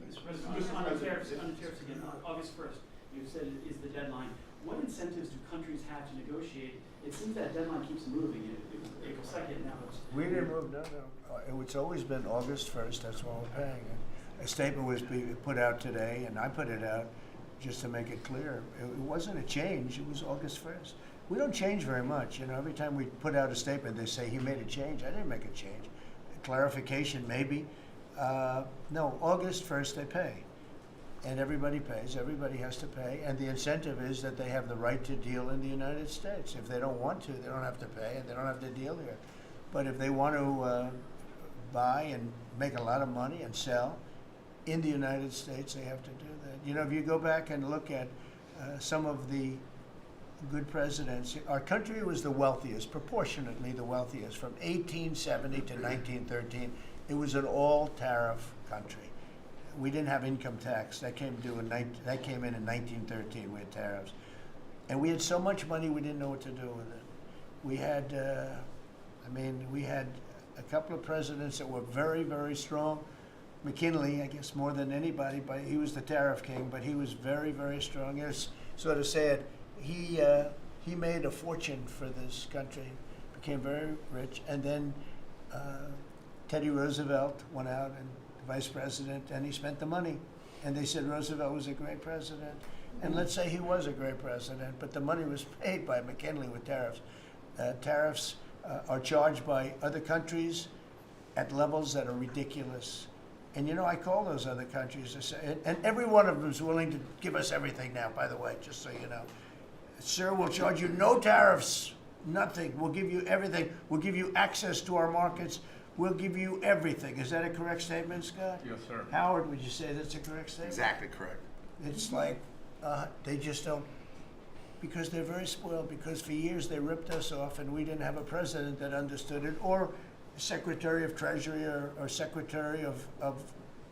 Mr. President, just on the tariffs again, August 1st, you said it is the deadline. What incentives do countries have to negotiate? It seems that deadline keeps moving. It was April 2nd, now it's... We didn't move, no. It's always been August 1st, that's what we're paying. A statement was put out today, and I put it out just to make it clear. It wasn't a change, it was August 1st. We don't change very much, every time we put out a statement, they say, he made a change. I didn't make a change. A clarification, maybe. No, August 1st they pay. And everybody pays, everybody has to pay, and the incentive is that they have the right to deal in the United States. If they don't want to, they don't have to pay, and they don't have to deal here. But if they want to buy and make a lot of money and sell in the United States, they have to do that. If you go back and look at some of the good presidents, our country was the wealthiest, proportionately the wealthiest, from 1870 to 1913. It was an all-tariff country. We didn't have income tax. That came in in 1913. We had tariffs. And we had so much money we didn't know what to do with it. We had, we had a couple of presidents that were very, very strong. McKinley, I guess more than anybody, but he was the tariff king, but he was very, very strong. It was sort of sad. He made a fortune for this country, became very rich, and then Teddy Roosevelt went out and vice president, and he spent the money. And they said Roosevelt was a great president. And let's say he was a great president, but the money was paid by McKinley with tariffs. Tariffs are charged by other countries at levels that are ridiculous. And I call those other countries to say, and every one of them is willing to give us everything now, by the way, just so you know. Sir, we'll charge you no tariffs, nothing. We'll give you everything. We'll give you access to our markets. We'll give you everything. Is that a correct statement, Scott? Yes, sir. Howard, would you say that's a correct statement? Exactly correct. It's like they just don't, because they're very spoiled, because for years they ripped us off and we didn't have a president that understood it, or Secretary of Treasury or Secretary of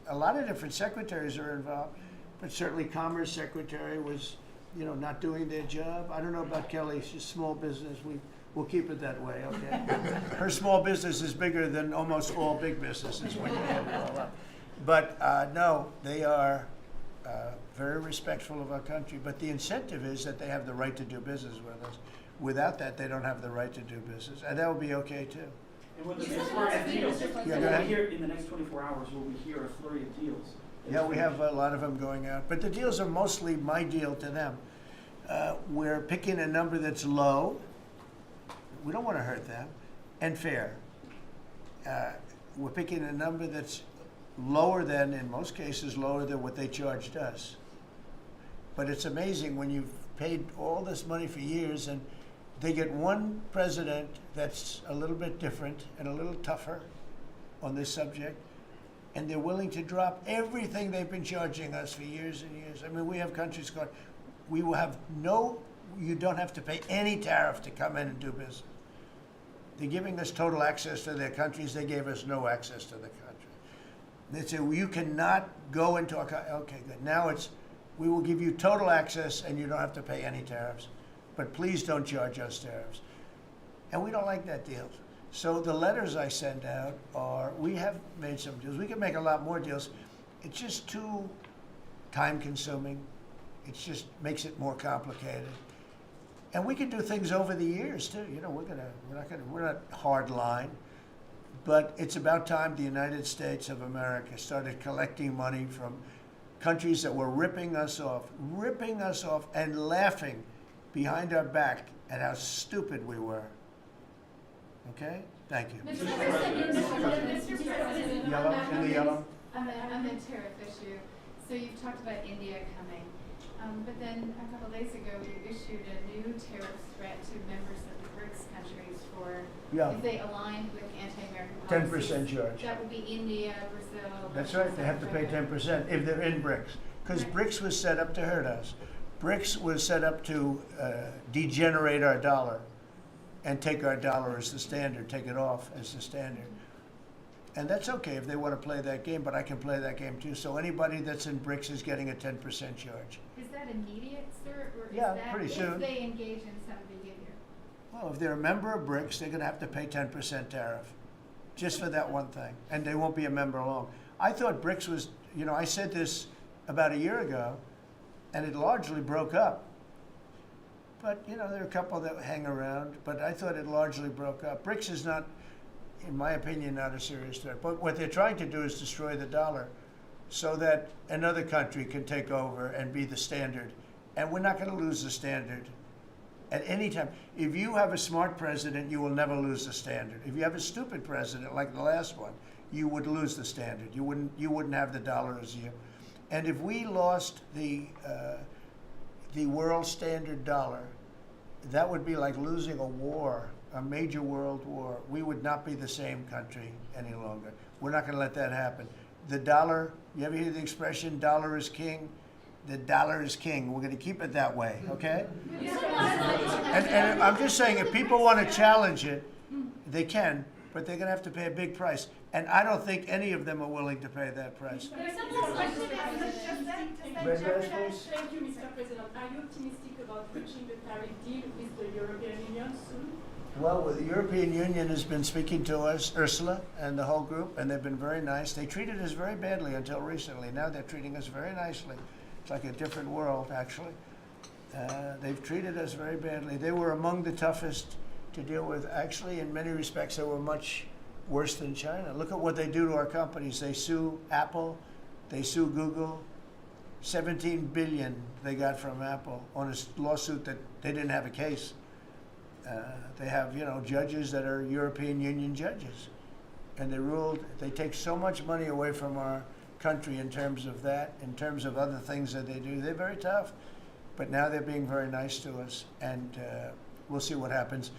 a lot of different secretaries are involved, but certainly Commerce Secretary was, not doing their job. I don't know about Kelly, she's small business. We'll keep it that way, okay? Her small business is bigger than almost all big businesses when you add it all up. But no, they are very respectful of our country. But the incentive is that they have the right to do business with us. Without that, they don't have the right to do business. And that would be okay, too. And what the next flurry of deals? Yeah, go ahead. In the next 24 hours, will we hear a flurry of deals? Yeah, we have a lot of them going out. But the deals are mostly my deal to them. We're picking a number that's low. We don't want to hurt them, and fair. We're picking a number that's lower than, in most cases, lower than what they charged us. But it's amazing when you've paid all this money for years and they get one president that's a little bit different and a little tougher on this subject, and they're willing to drop everything they've been charging us for years and years. I mean, we have countries going, we will have you don't have to pay any tariff to come in and do business. They're giving us total access to their countries. They gave us no access to the country. They say, well, you cannot go into our, okay, good. Now it's, we will give you total access and you don't have to pay any tariffs. But please don't charge us tariffs. And we don't like that deal. So the letters I send out are, we have made some deals. We can make a lot more deals. It's just too time consuming. It just makes it more complicated. And we can do things over the years too. You know, we're not hard line. But it's about time the United States of America started collecting money from countries that were ripping us off and laughing behind our back at how stupid we were. Okay? Thank you. Mr. President, Yellow, in the yellow. On the tariff issue, so you've talked about India coming, but then a couple days ago you issued a new tariff threat to members of the BRICS countries for Yeah. if they aligned with anti-American policies. 10% charge. That would be India, Brazil. That's Russia, right, they have to pay South Africa. 10% if they're in BRICS. Because Right. BRICS was set up to hurt us. BRICS was set up to degenerate our dollar and take our dollar as the standard, take it off as the standard. And that's okay if they want to play that game, but I can play that game too. So anybody that's in BRICS is getting a 10% charge. Is that immediate, sir, or is Yeah, that pretty soon. if they engage in some behavior? Well, if they're a member of BRICS, they're going to have to pay 10% tariff, just for that one thing, and they won't be a member long. I thought BRICS was, you know, I said this about a year ago, and it largely broke up. But, you know, there are a couple that hang around, but I thought it largely broke up. BRICS is not, in my opinion, not a serious threat. But what they're trying to do is destroy the dollar so that another country can take over and be the standard. And we're not going to lose the standard at any time. If you have a smart president, you will never lose the standard. If you have a stupid president like the last one, you would lose the standard. You wouldn't have the dollar as you. And if we lost the world standard dollar, that would be like losing a war, a major world war. We would not be the same country any longer. We're not going to let that happen. The dollar, you ever hear the expression, dollar is king? The dollar is king. We're going to keep it that way, okay? And I'm just saying, if people want to challenge it, they can, but they're going to have to pay a big price. And I don't think any of them are willing to pay that price. There's some question Red dress, please. Thank you, Mr. President. Are you optimistic about reaching the tariff deal with the European Union soon? Well, the European Union has been speaking to us, Ursula and the whole group, and they've been very nice. They treated us very badly until recently. Now they're treating us very nicely. It's like a different world, actually. They've treated us very badly. They were among the toughest to deal with. Actually, in many respects, they were much worse than China. Look at what they do to our companies. They sue Apple. They sue Google. 17 billion they got from Apple on a lawsuit that they didn't have a case. They have, you know, judges that are European Union judges. And they ruled, they take so much money away from our country in terms of that, in terms of other things that they do. They're very tough. But now they're being very nice to us, and we'll see what happens.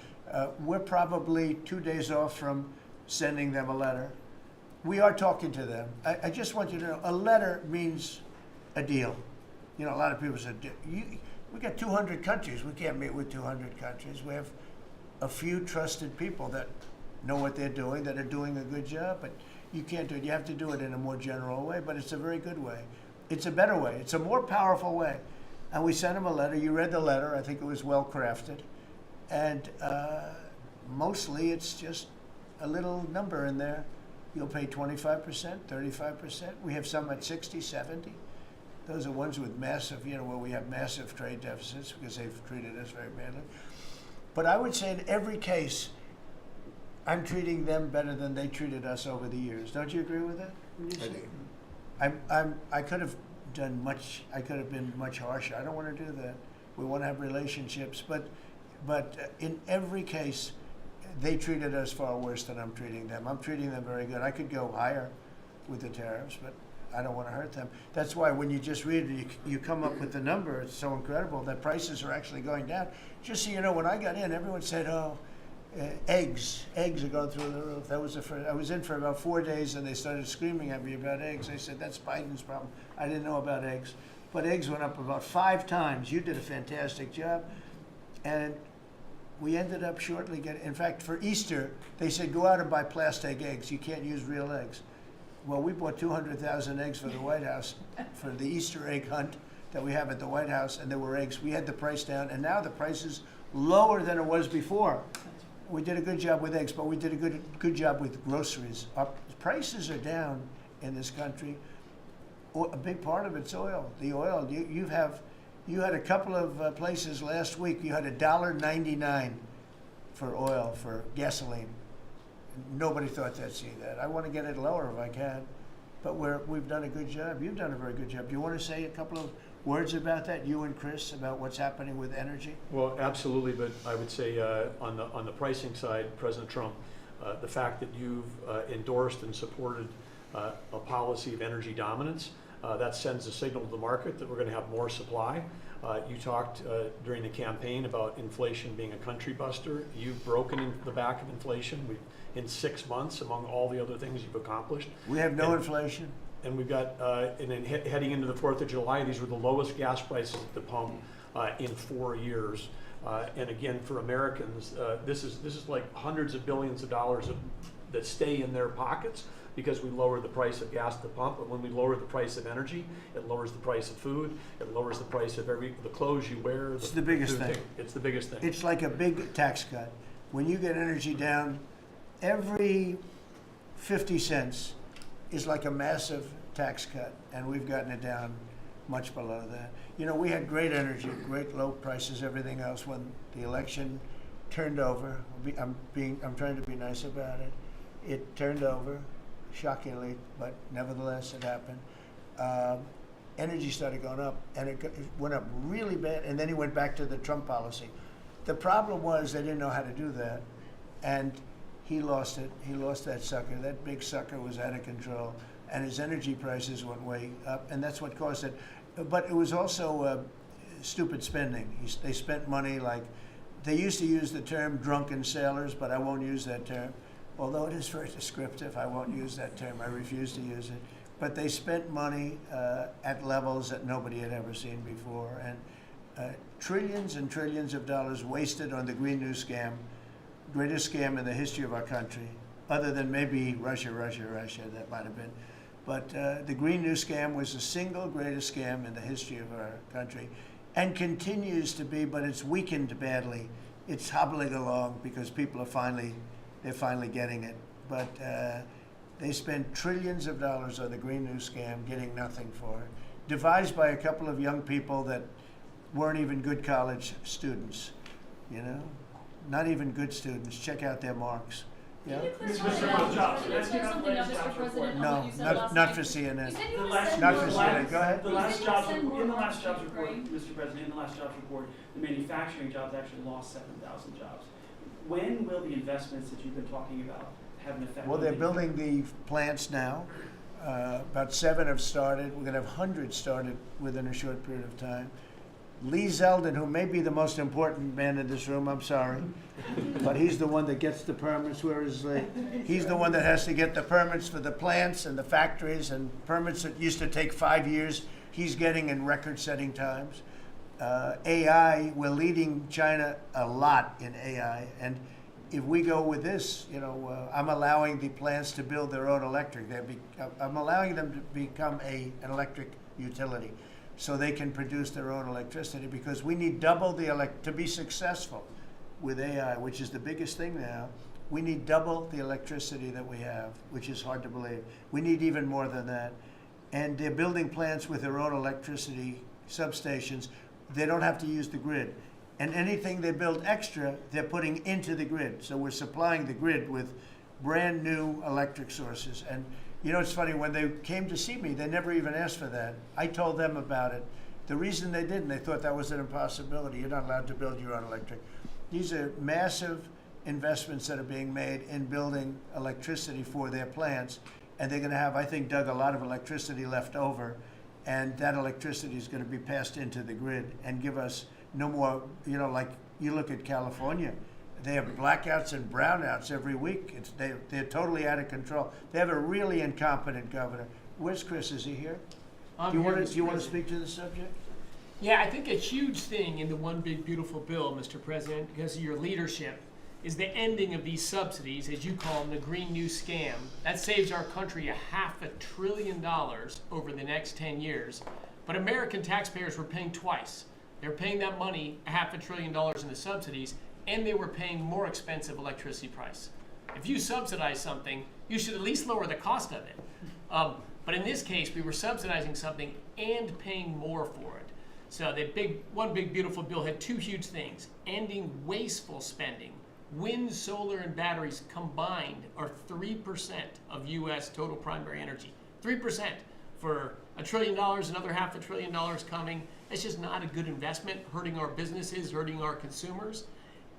We're probably 2 days off from sending them a letter. We are talking to them. I just want you to know, a letter means a deal. You know, a lot of people said, we got 200 countries. We can't meet with 200 countries. We have a few trusted people that know what they're doing, that are doing a good job, but you can't do it. You have to do it in a more general way, but it's a very good way. It's a better way. It's a more powerful way. And we sent them a letter. You read the letter. I think it was well crafted. And mostly it's just a little number in there. You'll pay 25%, 35%. We have some at 60, 70. Those are ones with massive, you know, where we have massive trade deficits because they've treated us very badly. But I would say in every case, I'm treating them better than they treated us over the years. Don't you agree with that? I could have done much. I could have been much harsher. I don't want to do that. We want to have relationships, but in every case, they treated us far worse than I'm treating them. I'm treating them very good. I could go higher with the tariffs, but I don't want to hurt them. That's why when you just read it, you come up with the number. It's so incredible that prices are actually going down. Just so you know, when I got in, everyone said, "Oh, eggs are going through the roof." That was the first. I was in for about 4 days, and they started screaming at me about eggs. I said, "That's Biden's problem." I didn't know about eggs, but eggs went up about 5 times. You did a fantastic job, and we ended up shortly getting. In fact, for Easter, they said, "Go out and buy plastic eggs. You can't use real eggs." Well, we bought 200,000 eggs for the White House for the Easter egg hunt that we have at the White House, and there were eggs. We had the price down, and now the price is lower than it was before. We did a good job with eggs, but we did a good job with groceries. Our prices are down in this country. A big part of it's oil. The oil, you had a couple of places last week, you had $1.99 for oil, for gasoline. Nobody thought they'd see that. I want to get it lower if I can, but we've done a good job. You've done a very good job. Do you want to say a couple of words about that, you and Chris, about what's happening with energy? Well, absolutely, but I would say on the pricing side, President Trump, the fact that you've endorsed and supported a policy of energy dominance, that sends a signal to the market that we're going to have more supply. You talked during the campaign about inflation being a country buster. You've broken into the back of inflation. In 6 months, among all the other things you've accomplished. We have no inflation. And we've got, and then heading into the 4th of July, these were the lowest gas prices at the pump in 4 years. And again, for Americans, this is like hundreds of billions of dollars that stay in their pockets because we lower the price of gas at the pump. But when we lower the price of energy, it lowers the price of food. It lowers the price of the clothes you wear. It's the biggest thing. It's the biggest thing. It's like a big tax cut. When you get energy down, every 50 cents is like a massive tax cut, and we've gotten it down much below that. You know, we had great energy, great low prices, everything else. When the election turned over, I'm trying to be nice about it. It turned over, shockingly, but nevertheless it happened. Energy started going up, and it went up really bad, and then he went back to the Trump policy. The problem was they didn't know how to do that, and he lost it. He lost that sucker. That big sucker was out of control, and his energy prices went way up, and that's what caused it. But it was also stupid spending. They spent money like, they used to use the term drunken sailors, but I won't use that term. Although it is very descriptive, I won't use that term. I refuse to use it. But they spent money at levels that nobody had ever seen before, and trillions and trillions of dollars wasted on the Green New Scam. Greatest scam in the history of our country, other than maybe Russia, that might have been. But the Green New Scam was the single greatest scam in the history of our country, and continues to be, but it's weakened badly. It's hobbling along because people are they're finally getting it. But they spent trillions of dollars on the Green New Scam, getting nothing for it. Devised by a couple of young people that weren't even good college students, you know? Not even good students. Check out their marks. Yeah? Can you clarify something else, Mr. President, on No, what you said last not night? for CNN. You said you The were last- sending Not for more CNN. jobs. Go ahead. The You last said you jobs would send report, more in the last jobs jobs to report, Ukraine. Mr. President, in the last jobs report, the manufacturing jobs actually lost 7,000 jobs. When will the investments that you've been talking about have an effect? Well, on they're the- building the plants now. About 7 have started. We're going to have hundreds started within a short period of time. Lee Zeldin, who may be the most important man in this room, I'm sorry, but he's the one that gets the permits. Where is Lee? He's the one that has to get the permits for the plants and the factories, and permits that used to take 5 years, he's getting in record-setting times. AI, we're leading China a lot in AI, and if we go with this, you know, I'm allowing the plants to build their own electric. I'm allowing them to become an electric utility, so they can produce their own electricity, because we need double to be successful with AI, which is the biggest thing now. We need double the electricity that we have, which is hard to believe. We need even more than that. And they're building plants with their own electricity substations. They don't have to use the grid. And anything they build extra, they're putting into the grid. So we're supplying the grid with brand new electric sources. And you know, it's funny, when they came to see me, they never even asked for that. I told them about it. The reason they didn't, they thought that was an impossibility. You're not allowed to build your own electric. These are massive investments that are being made in building electricity for their plants. And they're going to have, I think, Doug, a lot of electricity left over. And that electricity is going to be passed into the grid and give us no more, you know, like you look at California. They have blackouts and brownouts every week. They're totally out of control. They have a really incompetent governor. Where's Chris? Is he here? Do you want to speak to the subject? Yeah, I think a huge thing in the One Big Beautiful Bill, Mr. President, because of your leadership, is the ending of these subsidies, as you call them, the Green New Scam. That saves our country $500 billion over the next 10 years. But American taxpayers were paying twice. They were paying that money, $500 billion in the subsidies, and they were paying more expensive electricity price. If you subsidize something, you should at least lower the cost of it. But in this case, we were subsidizing something and paying more for it. So the one big beautiful bill had two huge things: ending wasteful spending. Wind, solar, and batteries combined are 3% of U.S. total primary energy. 3% for $1 trillion, another $500 billion coming. It's just not a good investment, hurting our businesses, hurting our consumers.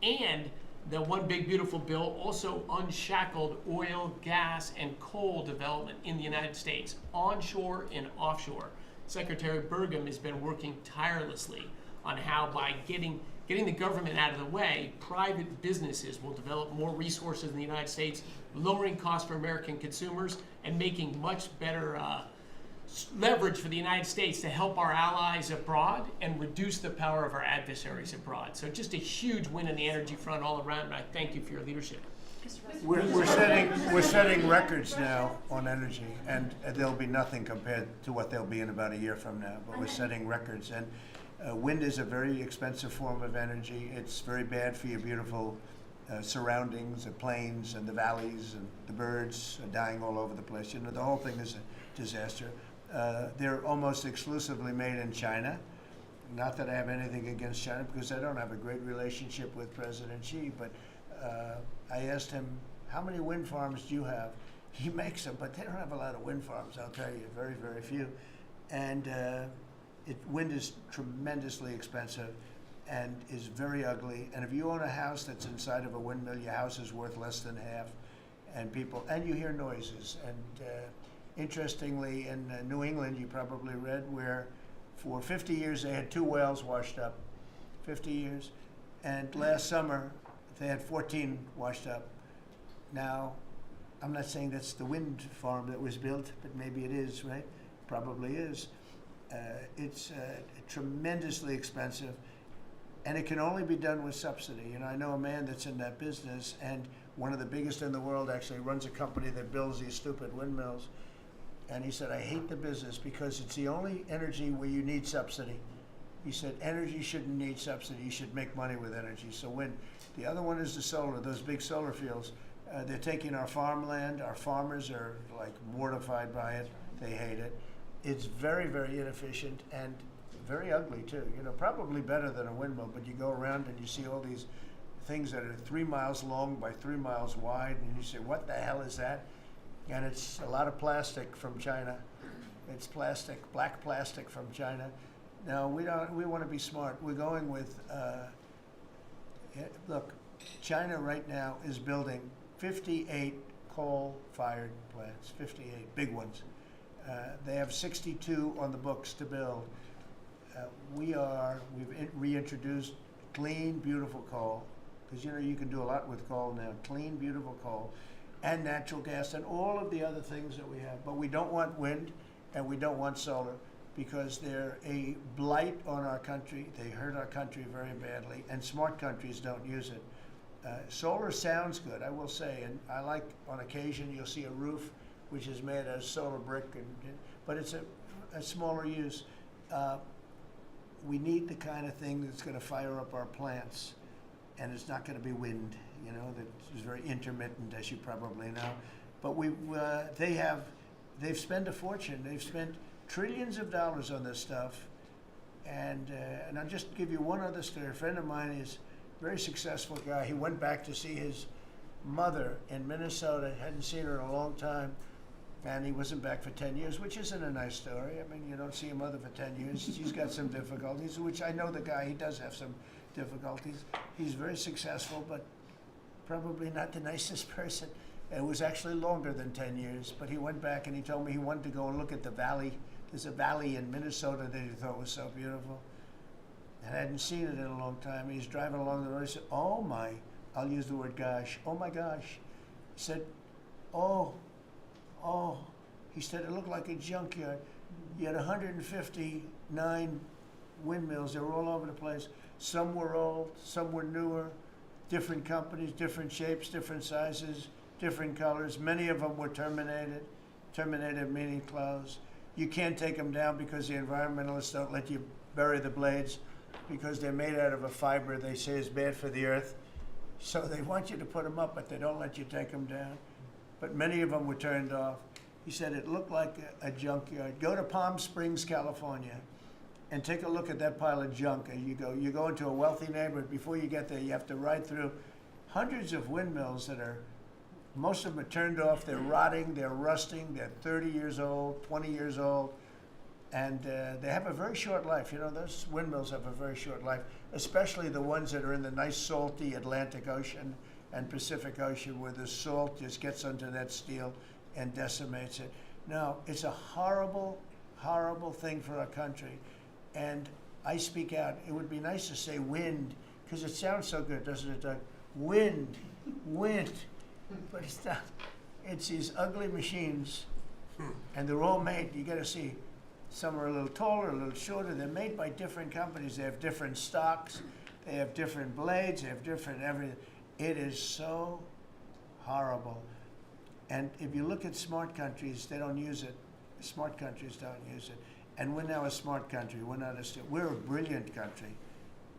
And the one big beautiful bill also unshackled oil, gas, and coal development in the United States, onshore and offshore. Secretary Burgum has been working tirelessly on how, by getting the government out of the way, private businesses will develop more resources in the United States, lowering costs for American consumers and making much better leverage for the United States to help our allies abroad and reduce the power of our adversaries abroad. So just a huge win on the energy front all around, and I thank you for your leadership. We're setting records now on energy, and there'll be nothing compared to what they'll be in about a year from now. But we're setting records, and wind is a very expensive form of energy. It's very bad for your beautiful surroundings, the plains and the valleys, and the birds are dying all over the place. You know, the whole thing is a disaster. They're almost exclusively made in China. Not that I have anything against China, because I don't have a great relationship with President Xi, but I asked him, how many wind farms do you have? He makes them, but they don't have a lot of wind farms, I'll tell you, very, very few. And wind is tremendously expensive and is very ugly. And if you own a house that's inside of a windmill, your house is worth less than half. And you hear noises. And interestingly, in New England, you probably read, where for 50 years they had 2 wells washed up, 50 years. And last summer, they had 14 washed up. Now, I'm not saying that's the wind farm that was built, but maybe it is, right? Probably is. It's tremendously expensive, and it can only be done with subsidy. You know, I know a man that's in that business, and one of the biggest in the world actually runs a company that builds these stupid windmills. And he said, I hate the business because it's the only energy where you need subsidy. He said, energy shouldn't need subsidy. You should make money with energy. So wind. The other one is the solar, those big solar fields. They're taking our farmland. Our farmers are like mortified by it. They hate it. It's very, very inefficient and very ugly too. You know, probably better than a windmill, but you go around and you see all these things that are 3 miles long by 3 miles wide, and you say, what the hell is that? And it's a lot of plastic from China. It's plastic, black plastic from China. Now, we want to be smart. We're going with, look, China right now is building 58 coal-fired plants, 58 big ones. They have 62 on the books to build. We've reintroduced clean, beautiful coal, because you know you can do a lot with coal now. Clean, beautiful coal, and natural gas, and all of the other things that we have. But we don't want wind, and we don't want solar, because they're a blight on our country. They hurt our country very badly, and smart countries don't use it. Solar sounds good, I will say, and I like, on occasion, you'll see a roof which is made out of solar brick, but it's a smaller use. We need the kind of thing that's going to fire up our plants, and it's not going to be wind, you know, that is very intermittent, as you probably know. But they've spent a fortune. They've spent trillions of dollars on this stuff, and I'll just give you one other story. A friend of mine is a very successful guy. He went back to see his mother in Minnesota, hadn't seen her in a long time, and he wasn't back for 10 years, which isn't a nice story. I mean, you don't see your mother for 10 years. She's got some difficulties, which I know the guy, he does have some difficulties. He's very successful, but probably not the nicest person. It was actually longer than 10 years, but he went back and he told me he wanted to go and look at the valley. There's a valley in Minnesota that he thought was so beautiful. And I hadn't seen it in a long time. He's driving along the road. He said, oh my, I'll use the word gosh, oh my gosh. He said, oh. He said, it looked like a junkyard. You had 159 windmills. They were all over the place. Some were old, some were newer. different companies, different shapes, different sizes, different colors. Many of them were terminated. Terminated meaning closed. You can't take them down because the environmentalists don't let you bury the blades because they're made out of a fiber they say is bad for the earth. So they want you to put them up, but they don't let you take them down. But many of them were turned off. He said it looked like a junkyard. Go to Palm Springs, California, and take a look at that pile of junk. And you go into a wealthy neighborhood. Before you get there, you have to ride through hundreds of windmills that are, most of them are turned off. They're rotting, they're rusting, they're 30 years old, 20 years old, and they have a very short life. You know, those windmills have a very short life, especially the ones that are in the nice salty Atlantic Ocean and Pacific Ocean where the salt just gets under that steel and decimates it. No, it's a horrible, horrible thing for our country. And I speak out. It would be nice to say wind, because it sounds so good, doesn't it, Doug? Wind, wind. But it's not. It's these ugly machines, and they're all made, you gotta see, some are a little taller, a little shorter. They're made by different companies. They have different stocks. They have different blades. They have different everything. It is so horrible. And if you look at smart countries, they don't use it. Smart countries don't use it. And we're now a smart country. We're not we're a brilliant country.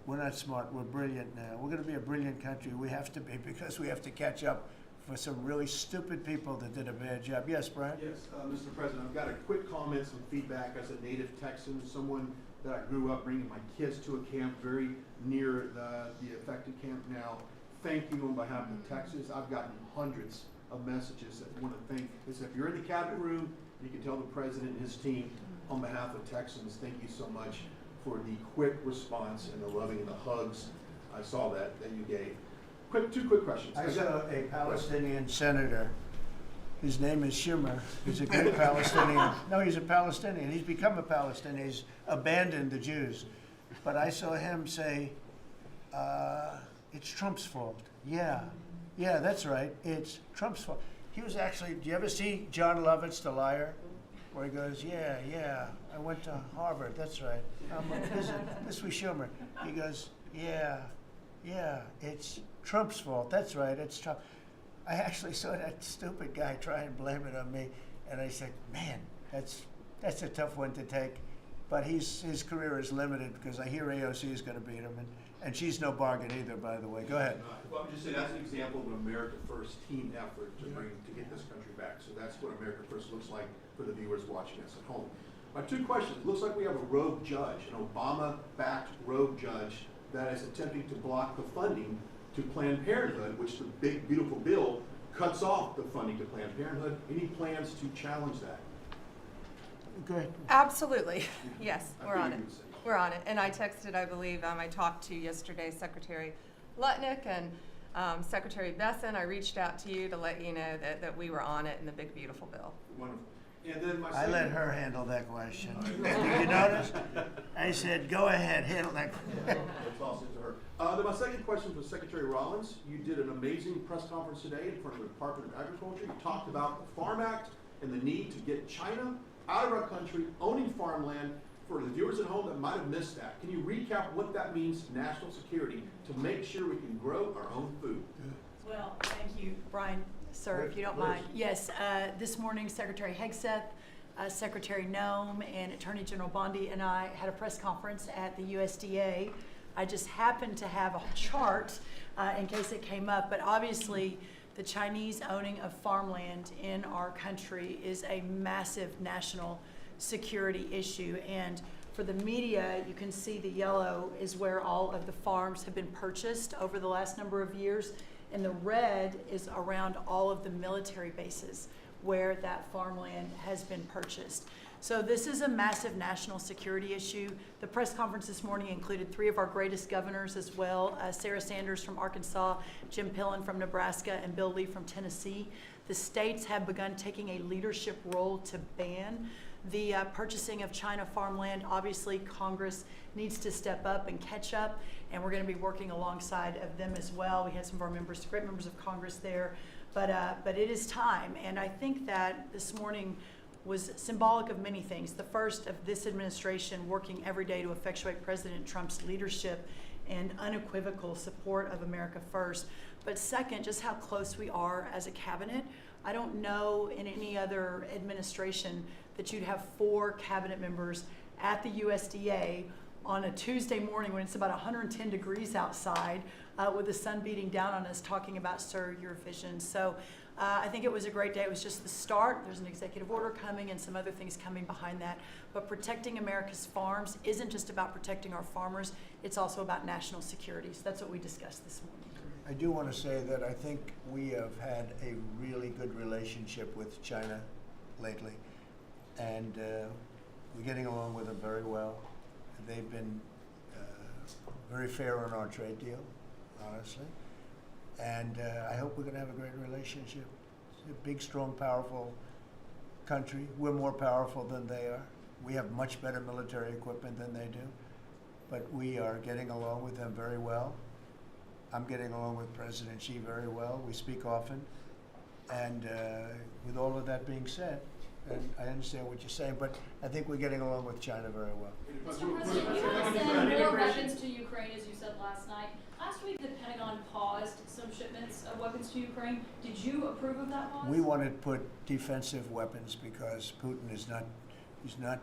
We're not smart. We're brilliant now. We're going to be a brilliant country. We have to be, because we have to catch up for some really stupid people that did a bad job. Yes, Brian? Yes, Mr. President, I've got a quick comment, some feedback as a native Texan, someone that I grew up bringing my kids to a camp very near the affected camp now. Thank you on behalf of Texas. I've gotten hundreds of messages that want to thank. If you're in the cabinet room, you can tell the president and his team on behalf of Texans, thank you so much for the quick response and the loving and the hugs. I saw that you gave. Two quick questions. I saw a Palestinian senator. His name is Schumer. He's a great Palestinian. No, he's a Palestinian. He's become a Palestinian. He's abandoned the Jews. But I saw him say, it's Trump's fault. Yeah, that's right. It's Trump's fault. He was actually, do you ever see John Lovett's The Liar? Where he goes, yeah, I went to Harvard, that's right. This was Schumer. He goes, yeah, it's Trump's fault, that's right, it's Trump. I actually saw that stupid guy try and blame it on me, and I said, man, that's a tough one to take. But his career is limited because I hear AOC is going to beat him, and she's no bargain either, by the way. Go ahead. Well, I'm just saying that's an example of an America First team effort to get this country back. So that's what America First looks like for the viewers watching us at home. My two questions. It looks like we have a rogue judge, an Obama-backed rogue judge that is attempting to block the funding to Planned Parenthood, which the big, beautiful bill cuts off the funding to Planned Parenthood. Any plans to challenge that? Good. Absolutely. Yes, we're on it. We're on it. And I texted, I believe, I talked to yesterday Secretary Lutnick and Secretary Besson. I reached out to you to let you know that we were on it in the big, beautiful bill. Wonderful. And then I let her handle that question. Did you notice? I said, go ahead, handle that. We'll toss it to her. Then my second question was Secretary Rollins. You did an amazing press conference today in front of the Department of Agriculture. You talked about the Farm Act and the need to get China out of our country, owning farmland. For the viewers at home that might have missed that, can you recap what that means to national security to make sure we can grow our own food? Well, thank you, Brian, sir, if you don't mind. Yes, this morning Secretary Hegseth, Secretary Noem, and Attorney General Bondi and I had a press conference at the USDA. I just happened to have a chart in case it came up, but obviously the Chinese owning of farmland in our country is a massive national security issue. And for the media, you can see the yellow is where all of the farms have been purchased over the last number of years, and the red is around all of the military bases where that farmland has been purchased. So this is a massive national security issue. The press conference this morning included 3 of our greatest governors as well, Sarah Sanders from Arkansas, Jim Pillen from Nebraska, and Bill Lee from Tennessee. The states have begun taking a leadership role to ban the purchasing of China farmland. Obviously, Congress needs to step up and catch up, and we're going to be working alongside of them as well. We had some of our members, great members of Congress there, but it is time, and I think that this morning was symbolic of many things. The first of this administration working every day to effectuate President Trump's leadership and unequivocal support of America First. But second, just how close we are as a cabinet. I don't know in any other administration that you'd have 4 cabinet members at the USDA on a Tuesday morning when it's about 110 degrees outside with the sun beating down on us talking about, sir, your vision. So I think it was a great day. It was just the start. There's an executive order coming and some other things coming behind that. But protecting America's farms isn't just about protecting our farmers. It's also about national security. So that's what we discussed this morning. I do want to say that I think we have had a really good relationship with China lately, and we're getting along with them very well. They've been very fair on our trade deal, honestly, and I hope we're going to have a great relationship. It's a big, strong, powerful country. We're more powerful than they are. We have much better military equipment than they do, but we are getting along with them very well. I'm getting along with President Xi very well. We speak often. And with all of that being said, and I understand what you're saying, but I think we're getting along with China very well. Mr. President, you have sent more weapons to Ukraine, as you said last night. Last week, the Pentagon paused some shipments of weapons to Ukraine. Did you approve of that pause? We want to put defensive weapons because Putin is not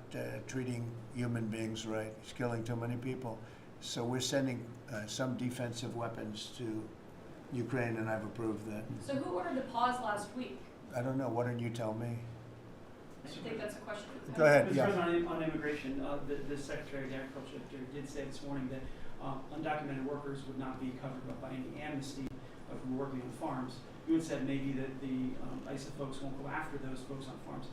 treating human beings right. He's killing too many people. So we're sending some defensive weapons to Ukraine, and I've approved that. So who ordered the pause last week? I don't know. Why don't you tell me? I think that's a question. Go ahead. Mr. Yeah. President, on immigration, the Secretary of Agriculture did say this morning that undocumented workers would not be covered by any amnesty from working on farms. You had said maybe that the ISA folks won't go after those folks on farms.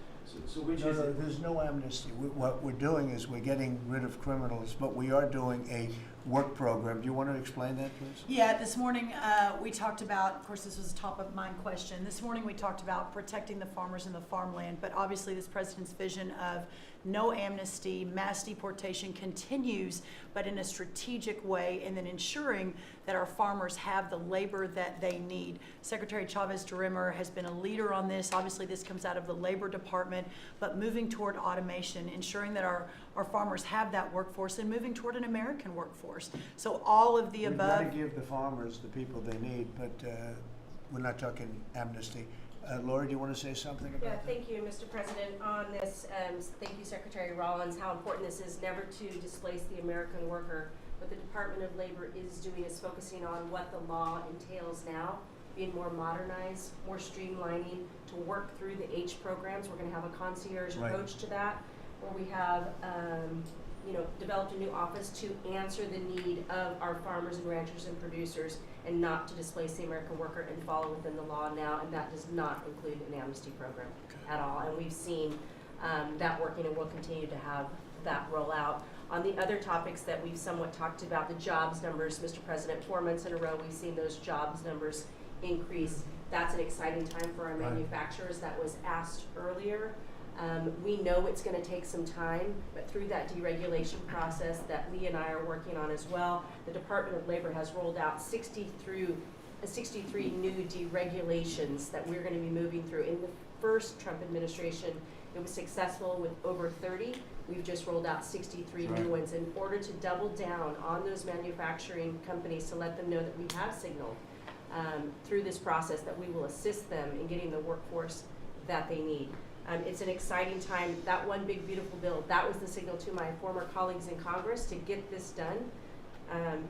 So which No, is it? there's no amnesty. What we're doing is we're getting rid of criminals, but we are doing a work program. Do you want to explain that, please? Yeah, this morning we talked about, of course, this was a top of mind question. This morning we talked about protecting the farmers and the farmland, but obviously this president's vision of no amnesty, mass deportation continues, but in a strategic way, and then ensuring that our farmers have the labor that they need. Secretary Chavez-DeRimmer has been a leader on this. Obviously, this comes out of the Labor Department, but moving toward automation, ensuring that our farmers have that workforce, and moving toward an American workforce. So all of the We've above. got to give the farmers the people they need, but we're not talking amnesty. Laura, do you want to say something about that? Thank you, Mr. President. On this, thank you, Secretary Rollins, how important this is never to displace the American worker. What the Department of Labor is doing is focusing on what the law entails now, being more modernized, more streamlining to work through the H programs. We're going to have a concierge approach to that, where we have developed a new office to answer the need of our farmers and ranchers and producers, and not to displace the American worker and follow within the law now, and that does not include an amnesty program at all. And we've seen that working, and we'll continue to have that roll out. On the other topics that we've somewhat talked about, the jobs numbers, Mr. President, 4 months in a row we've seen those jobs numbers increase. That's an exciting time for our manufacturers. That was asked earlier. We know it's going to take some time, but through that deregulation process that Lee and I are working on as well, the Department of Labor has rolled out 63 new deregulations that we're going to be moving through. In the first Trump administration, it was successful with over 30. We've just rolled out 63 new ones in order to double down on those manufacturing companies to let them know that we have signaled through this process that we will assist them in getting the workforce that they need. It's an exciting time. That one big beautiful bill, that was the signal to my former colleagues in Congress to get this done.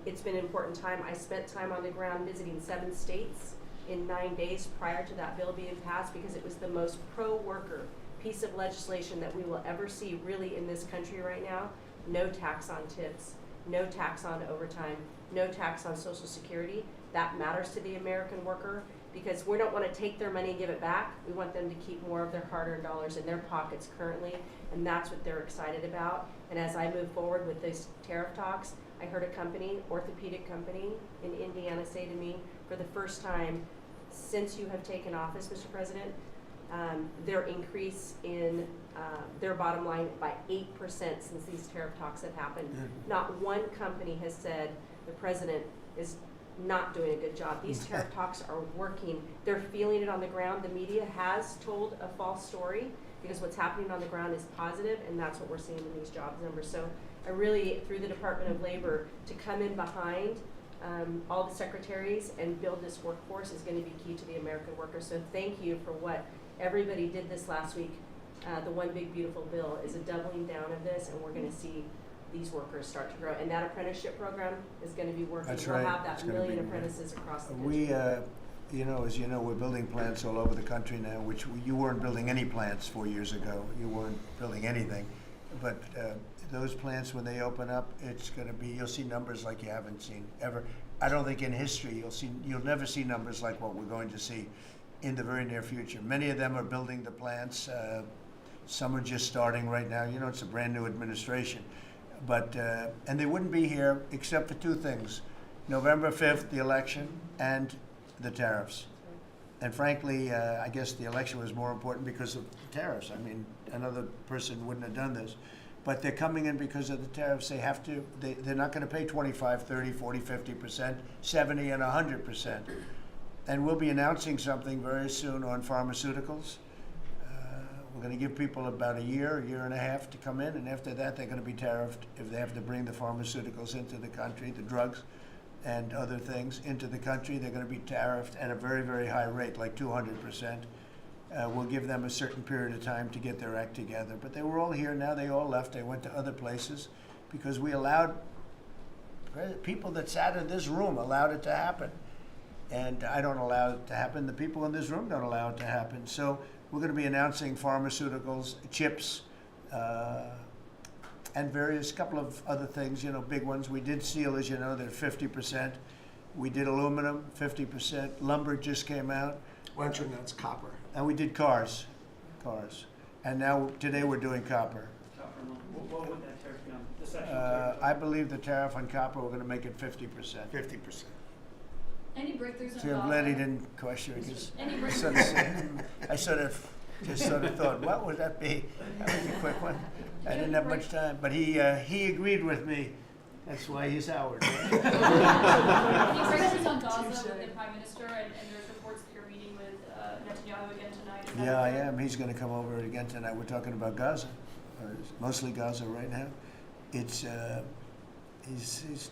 It's been an important time. I spent time on the ground visiting 7 states in 9 days prior to that bill being passed, because it was the most pro-worker piece of legislation that we will ever see really in this country right now. No tax on tips, no tax on overtime, no tax on Social Security. That matters to the American worker, because we don't want to take their money and give it back. We want them to keep more of their hard-earned dollars in their pockets currently, and that's what they're excited about. And as I move forward with these tariff talks, I heard a company, orthopedic company in Indiana, say to me, for the first time since you have taken office, Mr. President, their increase in their bottom line by 8% since these tariff talks have happened. Not one company has said the president is not doing a good job. These tariff talks are working. They're feeling it on the ground. The media has told a false story, because what's happening on the ground is positive, and that's what we're seeing in these jobs numbers. So I really, through the Department of Labor, to come in behind all the secretaries and build this workforce is going to be key to the American worker. So thank you for what everybody did this last week. The One Big Beautiful Bill is a doubling down of this, and we're going to see these workers start to grow. And that apprenticeship program is going to be working. That's We'll right. have that It's gonna million be- apprentices across the country. We, as you know, we're building plants all over the country now, which you weren't building any plants 4 years ago. You weren't building anything. But those plants, when they open up, it's going to be, you'll see numbers like you haven't seen ever. I don't think in history you'll never see numbers like what we're going to see in the very near future. Many of them are building the plants. Some are just starting right now. You know, it's a brand new administration. But, and they wouldn't be here except for two things: November 5th, the election, and the tariffs. And frankly, I guess the election was more important because of the tariffs. I mean, another person wouldn't have done this. But they're coming in because of the tariffs. They have to, they're not going to pay 25, 30, 40, 50%, 70, and 100%. And we'll be announcing something very soon on pharmaceuticals. We're going to give people about a year and a half to come in, and after that they're going to be tariffed if they have to bring the pharmaceuticals into the country, the drugs and other things into the country. They're going to be tariffed at a very, very high rate, like 200%. We'll give them a certain period of time to get their act together. But they were all here, now they all left. They went to other places because we allowed, people that sat in this room allowed it to happen. And I don't allow it to happen. The people in this room don't allow it to happen. So we're going to be announcing pharmaceuticals, chips, and various couple of other things, you know, big ones. We did steel, as you know, they're 50%. We did aluminum, 50%. Lumber just came out. Mention that's copper. And we did cars. And now, today we're doing copper. What would that tariff be on? The section tariff? I believe the tariff on copper, we're going to make it 50%. 50%. Any breakthroughs in See, I'm glad he didn't question it, because Any I sort of thought, what would that be? That was a quick one. I didn't have much time, but he agreed with me. That's why he's Howard. Any breakthroughs on Gaza with the Prime Minister, and there's reports that you're meeting with Netanyahu again tonight? Is that Yeah, I correct? am. He's going to come over again tonight. We're talking about Gaza, or mostly Gaza right now. It's he's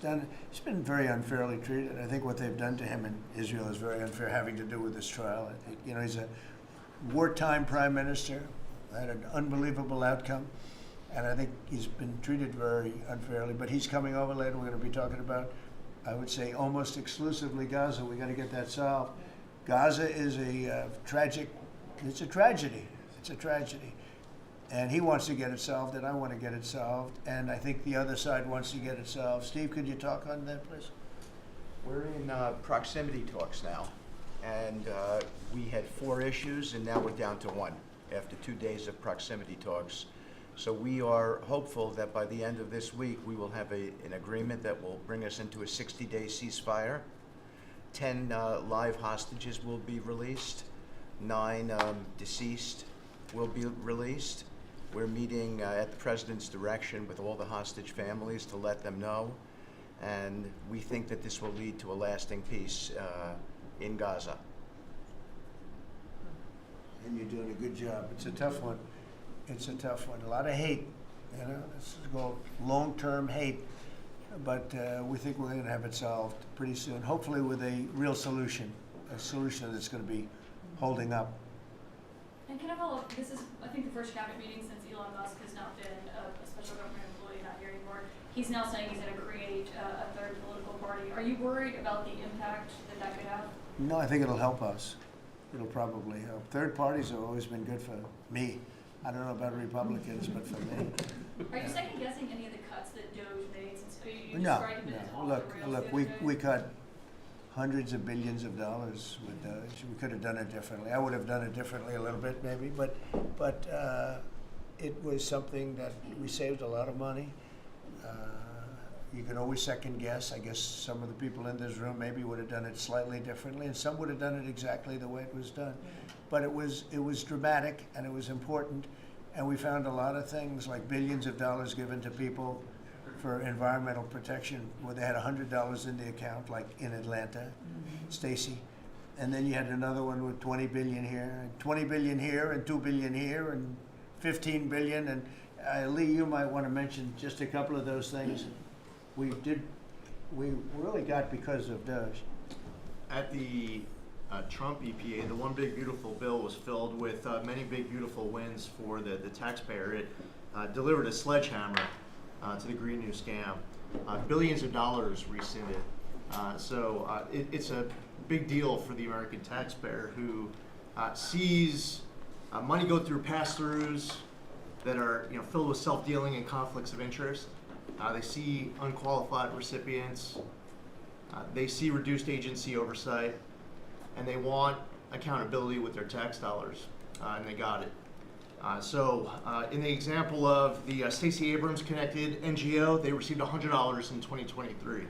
been very unfairly treated. I think what they've done to him in Israel is very unfair, having to do with this trial. I think, you know, he's a wartime prime minister, had an unbelievable outcome, and I think he's been treated very unfairly. But he's coming over later. We're going to be talking about, I would say, almost exclusively Gaza. We got to get that solved. Gaza is a tragic. It's a tragedy. It's a tragedy. And he wants to get it solved, and I want to get it solved, and I think the other side wants to get it solved. Steve, could you talk on that, please? We're in proximity talks now, and we had 4 issues, and now we're down to 1 after 2 days of proximity talks. So we are hopeful that by the end of this week, we will have an agreement that will bring us into a 60-day ceasefire. 10 live hostages will be released. 9 deceased will be released. We're meeting at the President's direction with all the hostage families to let them know. And we think that this will lead to a lasting peace in Gaza. And you're doing a good job. It's a tough one. It's a tough one. A lot of hate, you know. This is called long-term hate. But we think we're going to have it solved pretty soon, hopefully with a real solution, a solution that's going to be holding up. And can I follow up? This is, I think, the first cabinet meeting since Elon Musk has now been a special government employee, not here anymore. He's now saying he's going to create a third political party. Are you worried about the impact that could have? No, I think it'll help us. It'll probably help. Third parties have always been good for me. I don't know about Republicans, but for me. Are you second guessing any of the cuts that DOJ made since you No, described it as no. off Look, the rails the we other day? we cut hundreds of billions of dollars with DOJ. We could have done it differently. I would have done it differently a little bit, maybe, but it was something that we saved a lot of money. You can always second guess. I guess some of the people in this room maybe would have done it slightly differently, and some would have done it exactly the way it was done. But it was dramatic, and it was important, and we found a lot of things like billions of dollars given to people for environmental protection, where they had $100 in the account, like in Atlanta, Stacy. And then you had another one with 20 billion here, and 20 billion here, and 2 billion here, and 15 billion, and Lee, you might want to mention just a couple of those things. We really got because of DOGE. At the Trump EPA, the one big beautiful bill was filled with many big beautiful wins for the taxpayer. It delivered a sledgehammer to the Green New scam. Billions of dollars rescinded. It's a big deal for the American taxpayer who sees money go through pass-throughs that are filled with self-dealing and conflicts of interest. They see unqualified recipients. They see reduced agency oversight, and they want accountability with their tax dollars, and they got it. In the example of the Stacey Abrams connected NGO, they received $100 in 2023.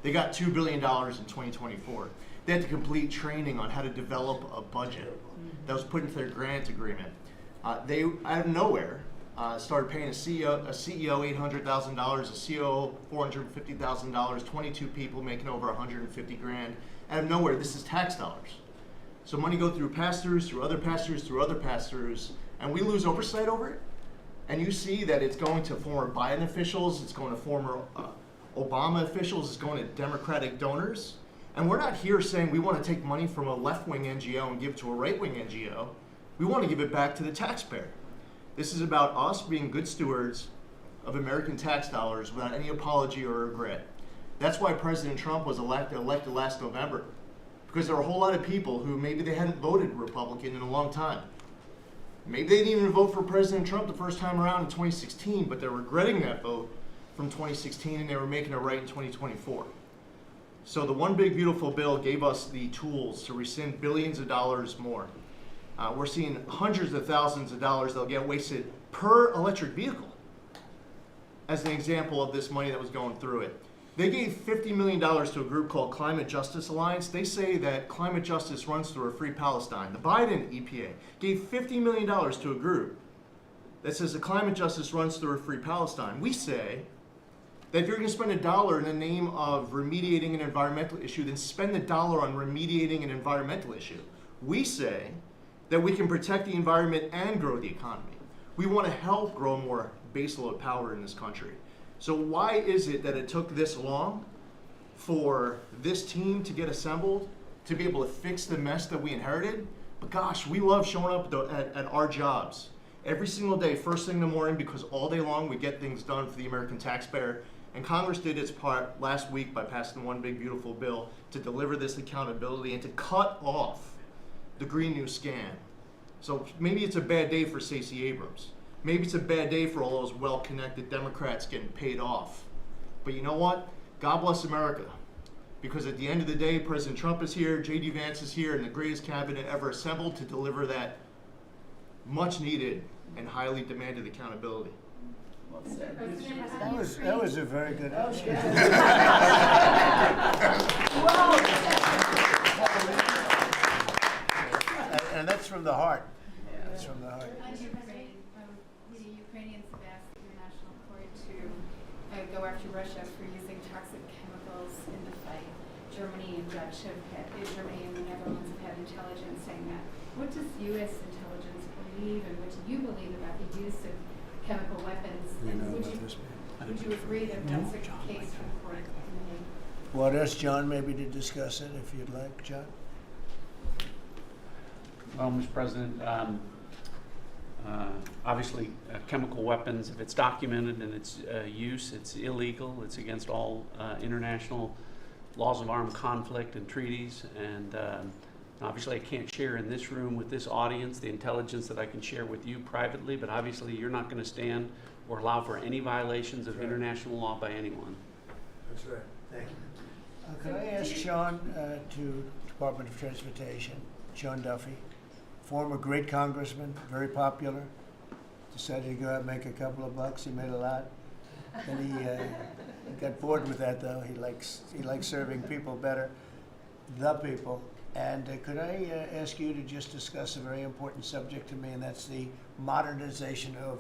They got $2 billion in 2024. They had to complete training on how to develop a budget that was put into their grant agreement. They, out of nowhere, started paying a CEO $800,000, a COO $450,000, 22 people making over 150 grand. Out of nowhere, this is tax dollars. So money go through pass-throughs, through other pass-throughs, through other pass-throughs, and we lose oversight over it. And you see that it's going to former Biden officials, it's going to former Obama officials, it's going to Democratic donors. And we're not here saying we want to take money from a left-wing NGO and give it to a right-wing NGO. We want to give it back to the taxpayer. This is about us being good stewards of American tax dollars without any apology or regret. That's why President Trump was elected last November, because there were a whole lot of people who maybe they hadn't voted Republican in a long time. Maybe they didn't even vote for President Trump the first time around in 2016, but they're regretting that vote from 2016 and they were making it right in 2024. So the One Big Beautiful Bill gave us the tools to rescind billions of dollars more. We're seeing hundreds of thousands of dollars that'll get wasted per electric vehicle as an example of this money that was going through it. They gave $50 million to a group called Climate Justice Alliance. They say that climate justice runs through a free Palestine. The Biden EPA gave $50 million to a group that says the climate justice runs through a free Palestine. We say that if you're going to spend $1 in the name of remediating an environmental issue, then spend the dollar on remediating an environmental issue. We say that we can protect the environment and grow the economy. We want to help grow more baseload power in this country. So why is it that it took this long for this team to get assembled, to be able to fix the mess that we inherited? But gosh, we love showing up at our jobs every single day, first thing in the morning, because all day long we get things done for the American taxpayer. And Congress did its part last week by passing the One Big Beautiful Bill to deliver this accountability and to cut off the Green New scam. So maybe it's a bad day for Stacey Abrams. Maybe it's a bad day for all those well-connected Democrats getting paid off. But you know what? God bless America. Because at the end of the day, President Trump is here, J.D. Vance is here, and the greatest cabinet ever assembled to deliver that much-needed and highly demanded accountability. That was a very good answer. And that's from the heart. That's from the heart. The Ukrainians have asked the International Court to go after Russia for using toxic chemicals in the fight. Germany and Germany and the Netherlands have had intelligence saying that. What does U.S. intelligence believe, and what do you believe about the use of chemical weapons? And would you agree that that's a case for the court? Well, I'd ask John maybe to discuss it if you'd like, John. Well, Mr. President, obviously chemical weapons, if it's documented in its use, it's illegal. It's against all international laws of armed conflict and treaties. And obviously I can't share in this room with this audience the intelligence that I can share with you privately, but obviously you're not going to stand or allow for any violations of international law by anyone. That's right. Thank you. Could I ask Sean to Department of Transportation, Sean Duffy, former great congressman, very popular, decided to go out and make a couple of bucks. He made a lot. Then he got bored with that, though. He likes serving people better, the people. And could I ask you to just discuss a very important subject to me, and that's the modernization of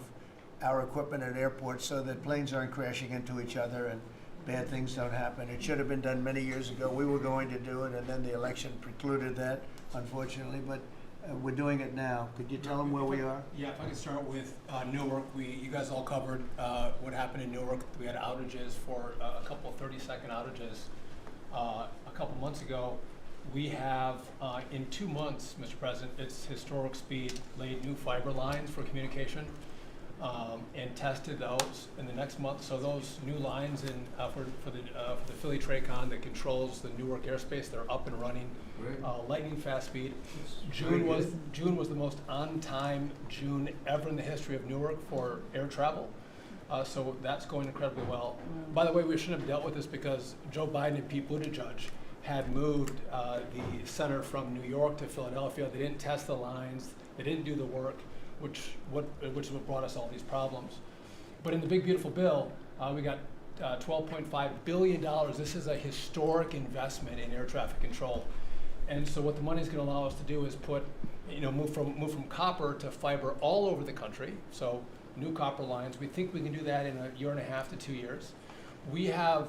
our equipment at airports so that planes aren't crashing into each other and bad things don't happen. It should have been done many years ago. We were going to do it, and then the election precluded that, unfortunately. But we're doing it now. Could you tell them where we are? Yeah, if I could start with Newark. You guys all covered what happened in Newark. We had outages for a couple of 30-second outages a couple months ago. We have, in 2 months, Mr. President, it's historic speed, laid new fiber lines for communication and tested those in the next month. So those new lines for the Philly Tracon that controls the Newark airspace, they're up and running, lightning fast speed. June was the most on-time June ever in the history of Newark for air travel. So that's going incredibly well. By the way, we shouldn't have dealt with this because Joe Biden and Pete Buttigieg had moved the center from New York to Philadelphia. They didn't test the lines. They didn't do the work, which is what brought us all these problems. But in the big beautiful bill, we got $12.5 billion. This is a historic investment in air traffic control. And so what the money is going to allow us to do is move from copper to fiber all over the country. So new copper lines. We think we can do that in 1.5 to 2 years. We have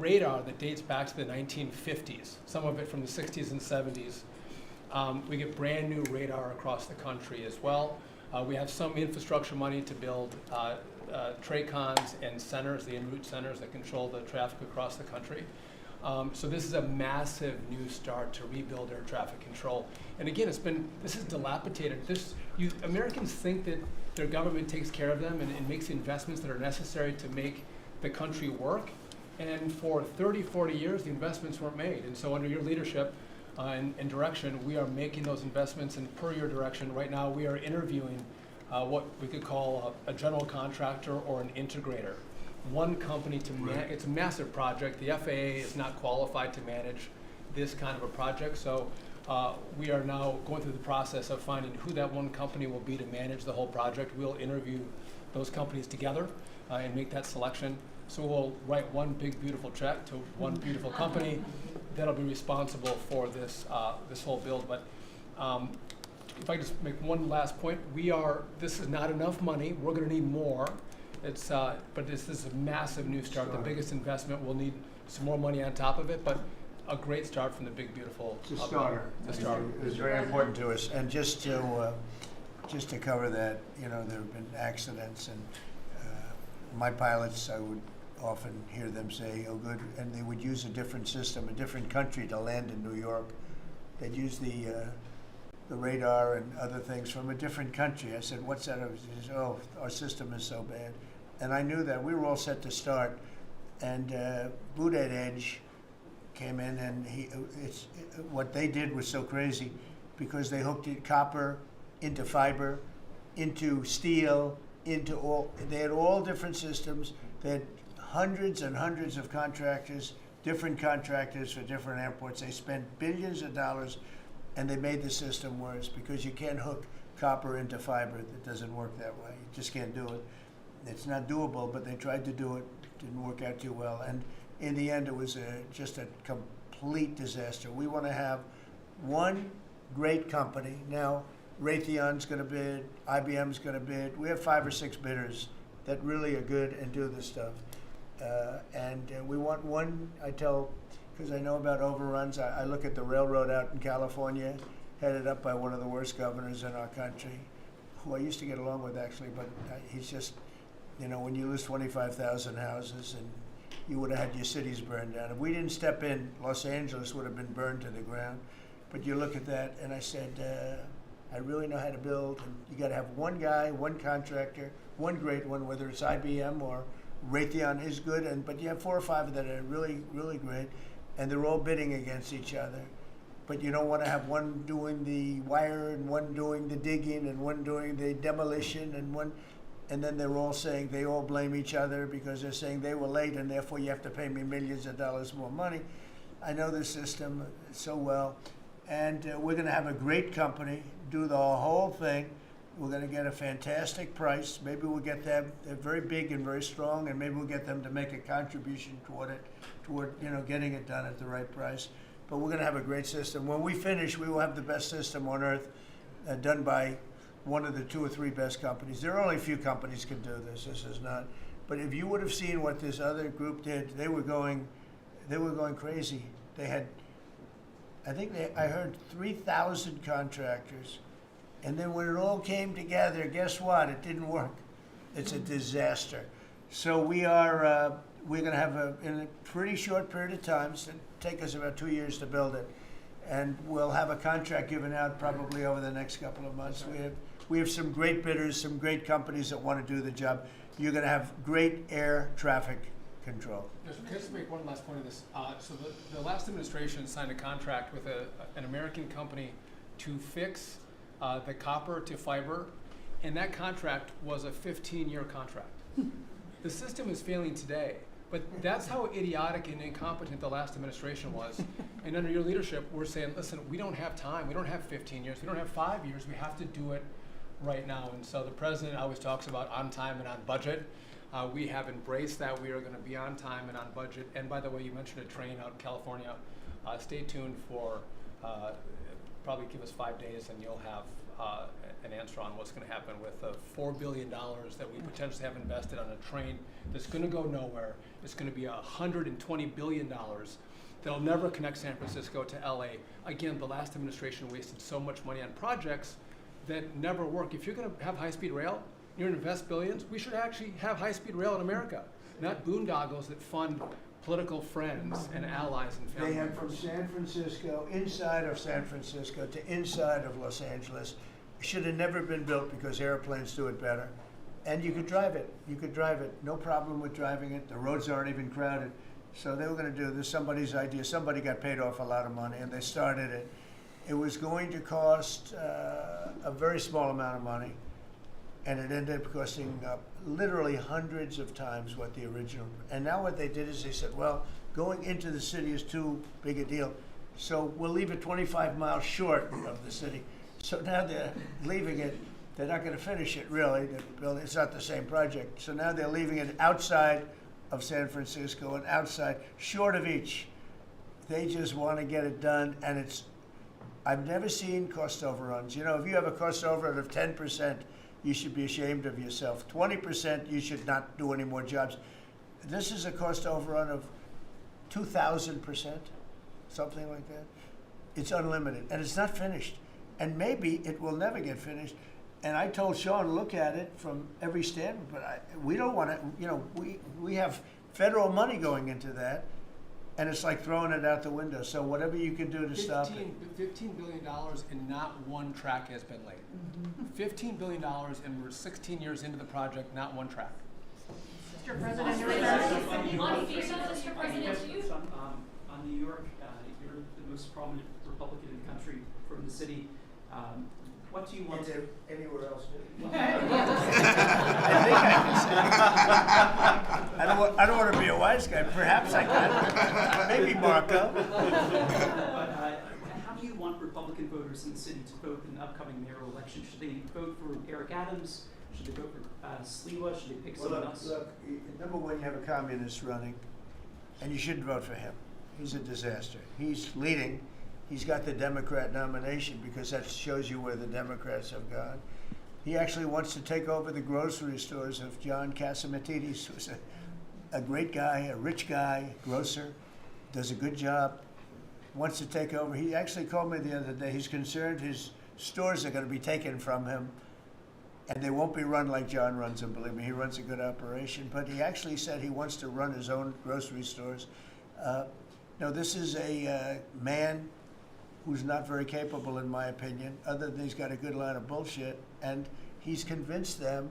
radar that dates back to the 1950s, some of it from the 60s and 70s. We get brand new radar across the country as well. We have some infrastructure money to build TRACONs and centers, the en route centers that control the traffic across the country. So this is a massive new start to rebuild air traffic control. And again, this is dilapidated. Americans think that their government takes care of them and makes the investments that are necessary to make the country work. And for 30, 40 years, the investments weren't made. And so under your leadership and direction, we are making those investments. And per your direction, right now we are interviewing what we could call a general contractor or an integrator. One company to manage. It's a massive project. The FAA is not qualified to manage this kind of a project. So we are now going through the process of finding who that one company will be to manage the whole project. We'll interview those companies together and make that selection. So we'll write one big beautiful check to one beautiful company that'll be responsible for this whole build. But if I just make one last point, this is not enough money. We're going to need more. But this is a massive new start. The biggest investment. We'll need some more money on top of it, but a great start from the big beautiful. It's a starter. It was very important to us. And just to cover that, there have been accidents, and my pilots, I would often hear them say, "Oh, good," and they would use a different system, a different country to land in New York. They'd use the radar and other things from a different country. I said, "What's that?" He said, "Oh, our system is so bad." And I knew that. We were all set to start, and Boot Edge came in, and what they did was so crazy because they hooked it copper into fiber, into steel, they had all different systems. They had hundreds and hundreds of contractors, different contractors for different airports. They spent billions of dollars, and they made the system worse because you can't hook copper into fiber. It doesn't work that way. You just can't do it. It's not doable, but they tried to do it. Didn't work out too well. And in the end, it was just a complete disaster. We want to have one great company. Now, Raytheon's going to bid, IBM's going to bid. We have 5 or 6 bidders that really are good and do this stuff. And we want one, because I know about overruns, I look at the railroad out in California, headed up by one of the worst governors in our country, who I used to get along with actually, but he's just, when you lose 25,000 houses and you would have had your cities burned down. If we didn't step in, Los Angeles would have been burned to the ground. But you look at that, and I said, I really know how to build. And you got to have one guy, one contractor, one great one, whether it's IBM or Raytheon is good, but you have 4 or 5 that are really, really great, and they're all bidding against each other. But you don't want to have one doing the wire and one doing the digging and one doing the demolition and then they're all saying they all blame each other because they're saying they were late and therefore you have to pay me millions of dollars more money. I know the system so well. And we're going to have a great company do the whole thing. We're going to get a fantastic price. Maybe we'll get them, they're very big and very strong, and maybe we'll get them to make a contribution toward getting it done at the right price. But we're going to have a great system. When we finish, we will have the best system on earth done by one of the 2 or 3 best companies. There are only a few companies can do this. This is not. But if you would have seen what this other group did, they were going crazy. They had, I heard 3,000 contractors And then when it all came together, guess what? It didn't work. It's a disaster. So we're going to have in a pretty short period of time, so it'll take us about 2 years to build it, and we'll have a contract given out probably over the next couple of months. We have some great bidders, some great companies that want to do the job. You're going to have great air traffic control. Can I just make one last point of this? So the last administration signed a contract with an American company to fix the copper to fiber, and that contract was a 15-year contract. The system is failing today, but that's how idiotic and incompetent the last administration was. And under your leadership, we're saying, listen, we don't have time. We don't have 15 years. We don't have 5 years. We have to do it right now. And so the president always talks about on time and on budget. We have embraced that. We are going to be on time and on budget. And by the way, you mentioned a train out in California. Stay tuned for probably give us 5 days and you'll have an answer on what's going to happen with the $4 billion that we potentially have invested on a train that's going to go nowhere. It's going to be $120 billion that'll never connect San Francisco to LA. Again, the last administration wasted so much money on projects that never work. If you're going to have high-speed rail, you're going to invest billions, we should actually have high-speed rail in America, not boondoggles that fund political friends and allies and family They have members. from San Francisco, inside of San Francisco to inside of Los Angeles. Should have never been built because airplanes do it better. And you could drive it. You could drive it. No problem with driving it. The roads aren't even crowded. So they were going to do this, somebody's idea. Somebody got paid off a lot of money and they started it. It was going to cost a very small amount of money. And it ended up costing literally hundreds of times what the original. And now what they did is they said, well, going into the city is too big a deal. So we'll leave it 25 miles short of the city. So now they're leaving it. They're not going to finish it, really. It's not the same project. So now they're leaving it outside of San Francisco and outside, short of each. They just want to get it done, and I've never seen cost overruns. You know, if you have a cost overrun of 10%, you should be ashamed of yourself. 20%, you should not do any more jobs. This is a cost overrun of 2,000%, something like that. It's unlimited, and it's not finished. And maybe it will never get finished. And I told Sean, look at it from every standpoint, but we don't want to, you know, we have federal money going into that, and it's like throwing it out the window. So whatever you can do to stop it. $15 billion and not one track has been laid. $15 billion and we're 16 years into the project, not one track. Mr. President, Mr. President, do you? On New York, you're the most prominent Republican in the country from the city. What do you want to anywhere else? I don't want to be a wise guy. Perhaps I can. Maybe Marco. But how do you want Republican voters in the city to vote in the upcoming mayoral election? Should they vote for Eric Adams? Should they vote for Sliwa? Should they pick someone else? Look, number one, you have a communist running, and you shouldn't vote for him. He's a disaster. He's leading. He's got the Democrat nomination because that shows you where the Democrats have gone. He actually wants to take over the grocery stores of John Catsimatidis, who's a great guy, a rich guy, grocer, does a good job, wants to take over. He actually called me the other day. He's concerned his stores are going to be taken from him, and they won't be run like John runs them. Believe me, he runs a good operation. But he actually said he wants to run his own grocery stores. No, this is a man who's not very capable, in my opinion, other than he's got a good line of bullshit, and he's convinced them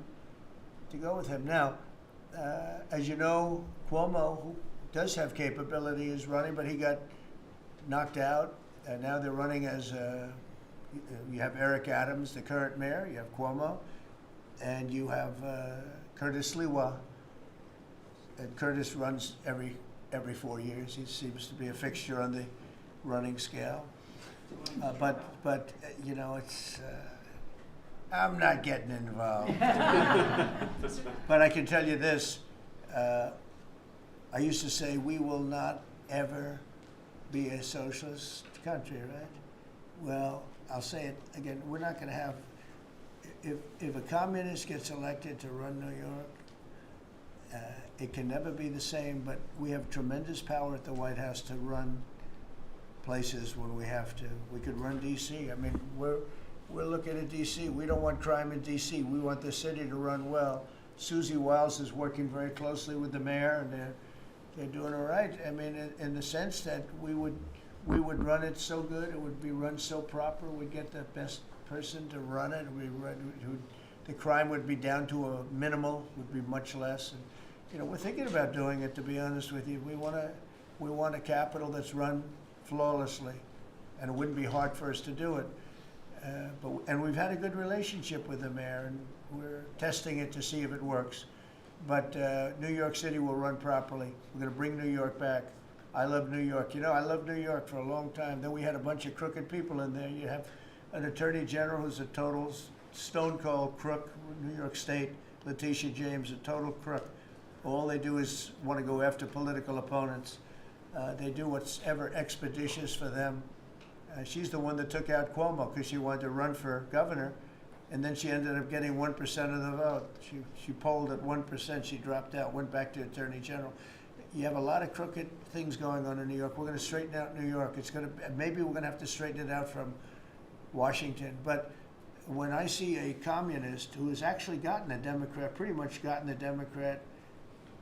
to go with him. Now, as you know, Cuomo, who does have capability, is running, but he got knocked out, and now they're running as, you have Eric Adams, the current mayor, you have Cuomo, and you have Curtis Sliwa. And Curtis runs every 4 years. He seems to be a fixture on the running scale. But you know, it's I'm not getting involved. But I can tell you this: I used to say we will not ever be a socialist country, right? Well, I'll say it again: we're not going to have. If a communist gets elected to run New York, it can never be the same. But we have tremendous power at the White House to run places when we have to. We could run D.C. I mean, we're looking at DC. We don't want crime in DC. We want the city to run well. Susie Wiles is working very closely with the mayor, and they're doing all right. I mean, in the sense that we would run it so good, it would be run so proper, we'd get the best person to run it. The crime would be down to a minimal, would be much less. And, you know, we're thinking about doing it, to be honest with you. We want a capital that's run flawlessly, and it wouldn't be hard for us to do it. And we've had a good relationship with the mayor, and we're testing it to see if it works. But New York City will run properly. We're going to bring New York back. I love New York. You know, I loved New York for a long time. Then we had a bunch of crooked people in there. You have an attorney general who's a total stone cold crook. New York State, Letitia James, a total crook. All they do is want to go after political opponents. They do what's ever expeditious for them. She's the one that took out Cuomo because she wanted to run for governor, and then she ended up getting 1% of the vote. She polled at 1%. She dropped out, went back to attorney general. You have a lot of crooked things going on in New York. We're going to straighten out New York. Maybe we're going to have to straighten it out from Washington. But when I see a communist who has actually gotten a Democrat, pretty much gotten the Democrat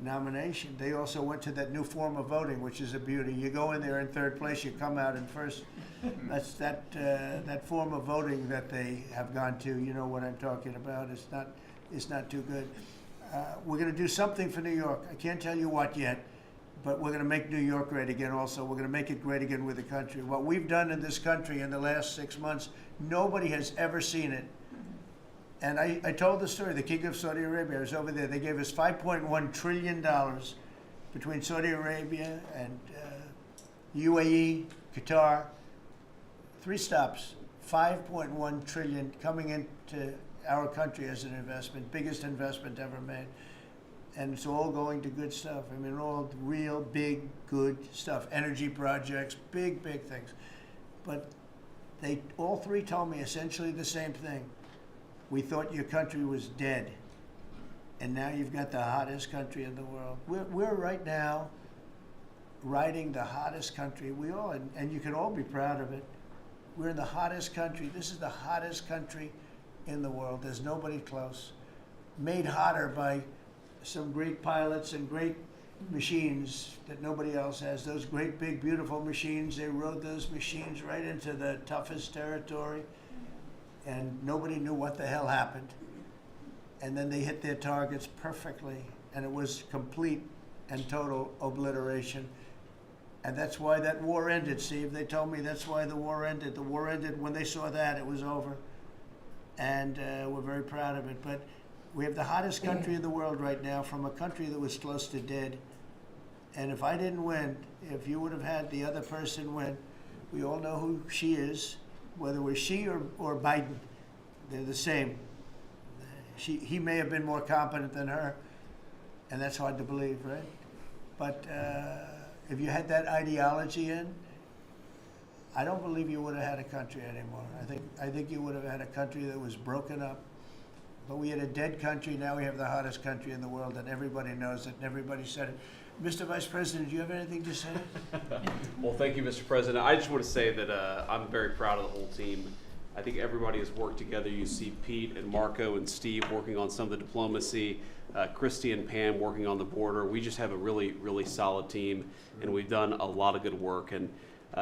nomination, they also went to that new form of voting, which is a beauty. You go in there in third place, you come out in first. That's that form of voting that they have gone to. You know what I'm talking about. It's not too good. We're going to do something for New York. I can't tell you what yet, but we're going to make New York great again also. We're going to make it great again with the country. What we've done in this country in the last 6 months, nobody has ever seen it. And I told the story, the King of Saudi Arabia was over there. They gave us $5.1 trillion between Saudi Arabia and UAE, Qatar. 3 stops, $5.1 trillion coming into our country as an investment, biggest investment ever made. And it's all going to good stuff. I mean, all real big, good stuff. Energy projects, big, big things. But they all 3 told me essentially the same thing. We thought your country was dead, and now you've got the hottest country in the world. We're right now riding the hottest country. We all, and you can all be proud of it. We're in the hottest country. This is the hottest country in the world. There's nobody close. Made hotter by some great pilots and great machines that nobody else has. Those great, big, beautiful machines, they rode those machines right into the toughest territory, and nobody knew what the hell happened. And then they hit their targets perfectly, and it was complete and total obliteration. And that's why that war ended, Steve. They told me that's why the war ended. The war ended when they saw that, it was over. And we're very proud of it. But we have the hottest country in the world right now, from a country that was close to dead. And if I didn't win, if you would have had the other person win, we all know who she is. Whether it was she or Biden, they're the same. He may have been more competent than her, and that's hard to believe, right? But if you had that ideology in, I don't believe you would have had a country anymore. I think you would have had a country that was broken up. But we had a dead country. Now we have the hottest country in the world, and everybody knows it, and everybody said it. Mr. Vice President, do you have anything to say? Well, thank you, Mr. President. I just want to say that I'm very proud of the whole team. I think everybody has worked together. You see Pete and Marco and Steve working on some of the diplomacy, Christy and Pam working on the border. We just have a really, really solid team, and we've done a lot of good work. And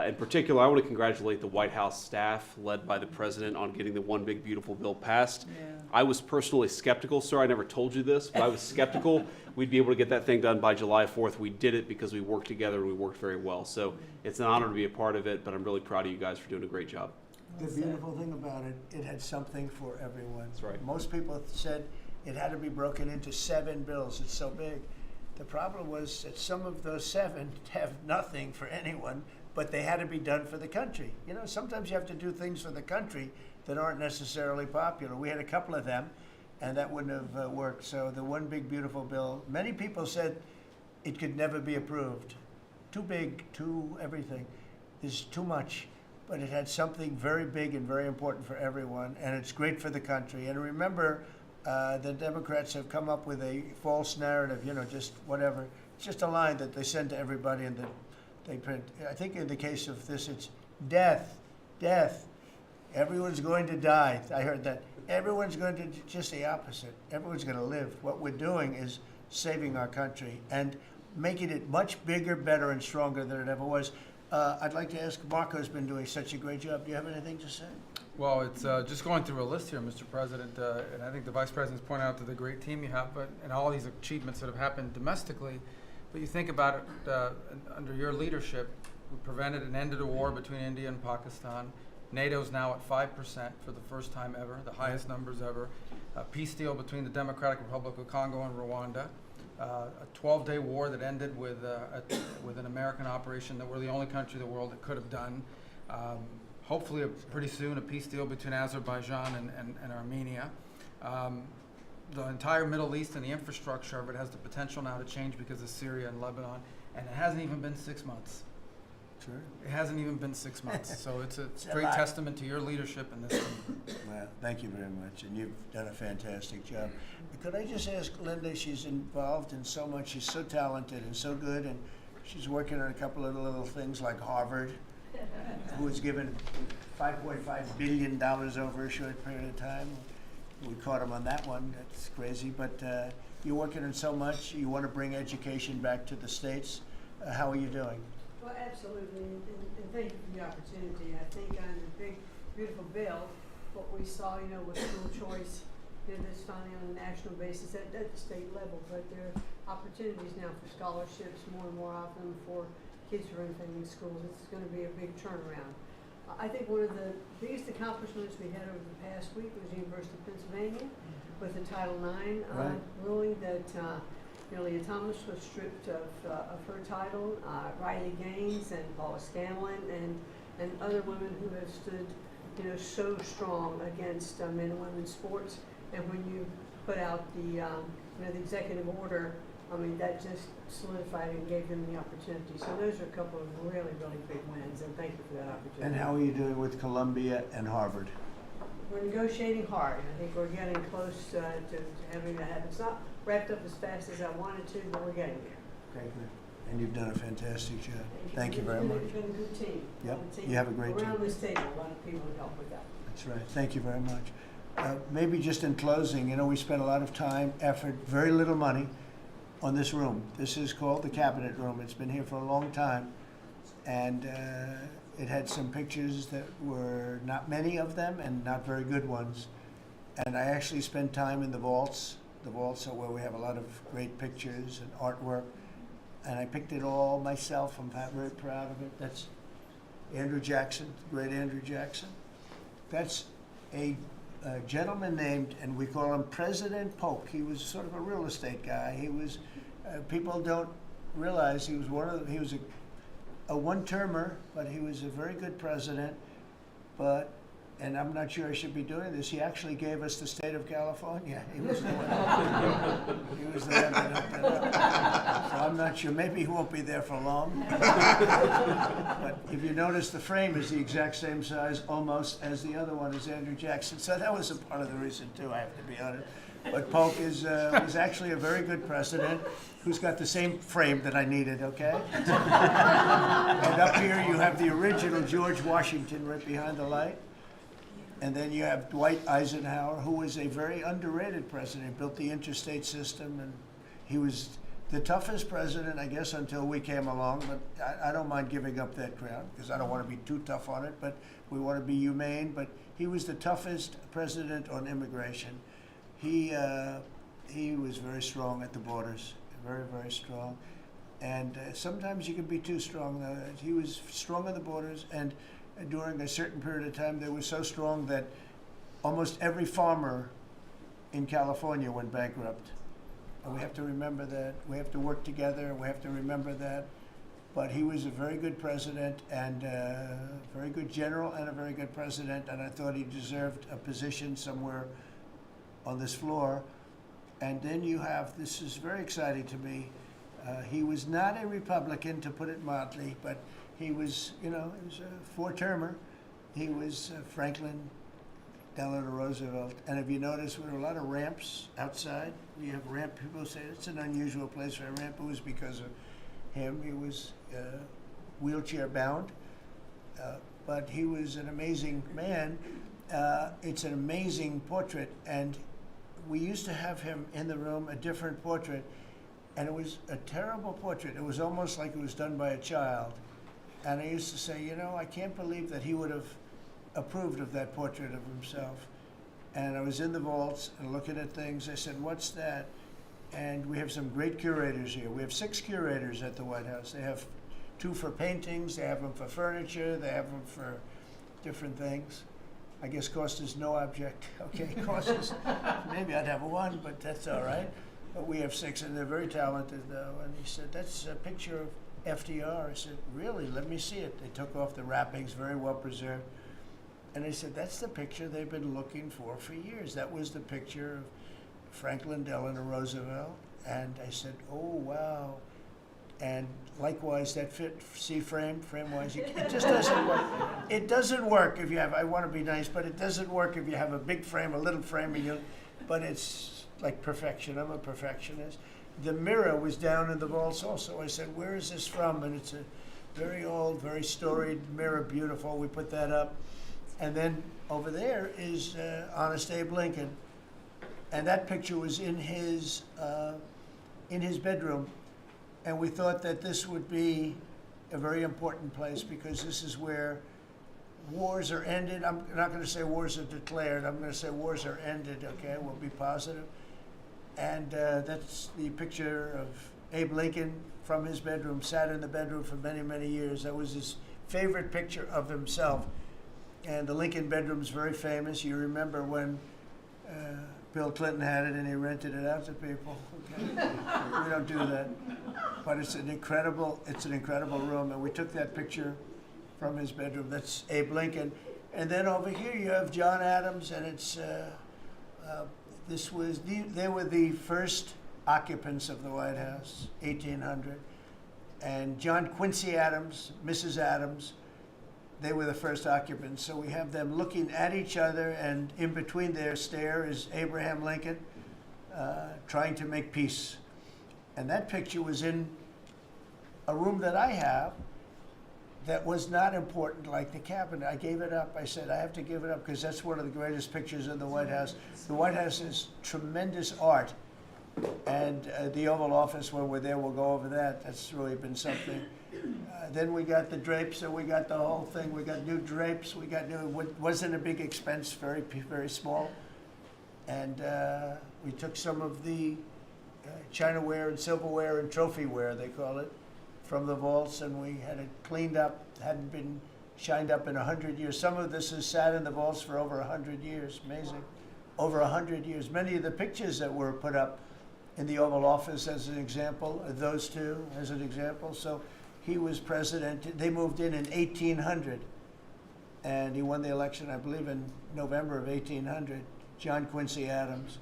in particular, I want to congratulate the White House staff led by the President on getting the One Big Beautiful Bill passed. Yeah. I was personally skeptical, sir. I never told you this, but I was skeptical we'd be able to get that thing done by July 4th. We did it because we worked together and we worked very well. So it's an honor to be a part of it, but I'm really proud of you guys for doing a great job. The beautiful thing about it, it had something for everyone. That's right. Most people said it had to be broken into 7 bills. It's so big. The problem was that some of those 7 have nothing for anyone, but they had to be done for the country. You know, sometimes you have to do things for the country that aren't necessarily popular. We had a couple of them, and that wouldn't have worked. So the One Big Beautiful Bill, many people said it could never be approved. Too big, too everything. There's too much. But it had something very big and very important for everyone, and it's great for the country. And remember, the Democrats have come up with a false narrative, you know, just whatever. It's just a line that they send to everybody and that they print. I think in the case of this, it's death, death. Everyone's going to die. I heard that. Everyone's going to, just the opposite. Everyone's going to live. What we're doing is saving our country and making it much bigger, better, and stronger than it ever was. I'd like to ask, Marco's been doing such a great job. Do you have anything to say? Well, it's just going through a list here, Mr. President, and I think the Vice President's pointed out to the great team you have, and all these achievements that have happened domestically. But you think about it, under your leadership, we prevented and ended a war between India and Pakistan. NATO's now at 5% for the first time ever, the highest numbers ever. A peace deal between the Democratic Republic of Congo and Rwanda. A 12-day war that ended with an American operation that we're the only country in the world that could have done. Hopefully, pretty soon, a peace deal between Azerbaijan and Armenia. The entire Middle East and the infrastructure of it has the potential now to change because of Syria and Lebanon, and it hasn't even been 6 months. Sure. It hasn't even been 6 months, so it's a It's a great lot. testament to your leadership in this team. Well, thank you very much, and you've done a fantastic job. Could I just ask Linda, she's involved in so much, she's so talented and so good, and she's working on a couple of little things like Harvard, who was given $5.5 billion over a short period of time. We caught him on that one, that's crazy, but you're working on so much, you want to bring education back to the States. How are you doing? Well, absolutely, and thank you for the opportunity. I think on the big, beautiful bill, what we saw, with school choice, that's finally on a national basis at the state level, but there are opportunities now for scholarships more and more often for kids who are in family schools. It's going to be a big turnaround. I think one of the biggest accomplishments we had over the past week was the University of Pennsylvania with the Title IX ruling that Leah Thomas was stripped of her title, Riley Gaines and Paula Scanlon and other women who have stood, so strong against men and women's sports. And when you put out the executive order, that just solidified and gave them the opportunity. So those are a couple of really, really big wins, and thank you for that opportunity. And how are you doing with Columbia and Harvard? We're negotiating hard. I think we're getting close to having that happen. It's not wrapped up as fast as I wanted to, but we're getting there. Okay, good. And you've done a fantastic job. Thank you very much. You've been a good team. Yep, Team. you have a great team. Around this table, a lot of people to help with that. That's right. Thank you very much. Maybe just in closing, we spent a lot of time, effort, very little money on this room. This is called the Cabinet Room. It's been here for a long time. And it had some pictures that were not many of them and not very good ones. And I actually spent time in the vaults. The vaults are where we have a lot of great pictures and artwork. And I picked it all myself. I'm very proud of it. That's Andrew Jackson, great Andrew Jackson. That's a gentleman named, and we call him President Polk. He was sort of a real estate guy. He was, people don't realize he was he was a one-termer, but he was a very good president. And I'm not sure I should be doing this, he actually gave us the state of California. He was the one, he was the one that hooked it up. So I'm not sure, maybe he won't be there for long. But if you notice, the frame is the exact same size almost as the other one is Andrew Jackson. So that was a part of the reason too, I have to be honest. But Polk was actually a very good president who's got the same frame that I needed, okay? And up here you have the original George Washington right behind the light. And then you have Dwight Eisenhower, who was a very underrated president, built the interstate system, and he was the toughest president, I guess, until we came along. But I don't mind giving up that crown, because I don't want to be too tough on it, but we want to be humane. But he was the toughest president on immigration. He was very strong at the borders, very, very strong. And sometimes you can be too strong. He was strong on the borders, and during a certain period of time, they were so strong that almost every farmer in California went bankrupt. And we have to remember that. We have to work together. We have to remember that. But he was a very good president and a very good general and a very good president. And I thought he deserved a position somewhere on this floor. And then you have, this is very exciting to me, he was not a Republican, to put it mildly, but he was, he was a four-termer. He was Franklin Delano Roosevelt. And if you notice, there were a lot of ramps outside. We have ramp, people say it's an unusual place for a ramp. It was because of him. He was wheelchair bound. but he was an amazing man. It's an amazing portrait, and we used to have him in the room, a different portrait, and it was a terrible portrait. It was almost like it was done by a child. And I used to say, you know, I can't believe that he would have approved of that portrait of himself. And I was in the vaults and looking at things. I said, what's that? And we have some great curators here. We have 6 curators at the White House. They have 2 for paintings, they have them for furniture, they have them for different things. I guess cost is no object. Okay, cost is, maybe I'd have 1, but that's all right. But we have 6, and they're very talented, though. And he said, that's a picture of FDR. I said, really? Let me see it. They took off the wrappings, very well preserved. And they said, that's the picture they've been looking for years. That was the picture of Franklin Delano Roosevelt. And I said, oh, wow. And likewise, that fit, see frame-wise, it just doesn't work. It doesn't work if you have, I want to be nice, but it doesn't work if you have a big frame, a little frame, and but it's like perfection. I'm a perfectionist. The mirror was down in the vaults also. I said, where is this from? And it's a very old, very storied mirror, beautiful. We put that up. And then over there is Honest Abe Lincoln. And that picture was in his bedroom. And we thought that this would be a very important place because this is where wars are ended. I'm not going to say wars are declared. I'm going to say wars are ended, okay? We'll be positive. And that's the picture of Abe Lincoln from his bedroom, sat in the bedroom for many, many years. That was his favorite picture of himself. And the Lincoln bedroom's very famous. You remember when Bill Clinton had it and he rented it out to people. Okay. We don't do that. But it's an incredible room. And we took that picture from his bedroom. That's Abe Lincoln. And then over here you have John Adams, and it's they were the first occupants of the White House, 1800. And John Quincy Adams, Mrs. Adams, they were the first occupants. So we have them looking at each other, and in between their stare is Abraham Lincoln trying to make peace. And that picture was in a room that I have that was not important, like the cabinet. I gave it up. I said, I have to give it up because that's one of the greatest pictures in the White House. The White House is tremendous art. And the Oval Office, when we're there, we'll go over that. That's really been something. Then we got the drapes, so we got the whole thing. We got new drapes. We got new, wasn't a big expense, very, very small. And we took some of the chinaware and silverware and trophyware, they call it, from the vaults, and we had it cleaned up. Hadn't been shined up in 100 years. Some of this has sat in the vaults for over 100 years. Amazing. Over 100 years. Many of the pictures that were put up in the Oval Office, as an example, those two as an example. So he was president. They moved in 1800, and he won the election, I believe, in November of 1800, John Quincy Adams.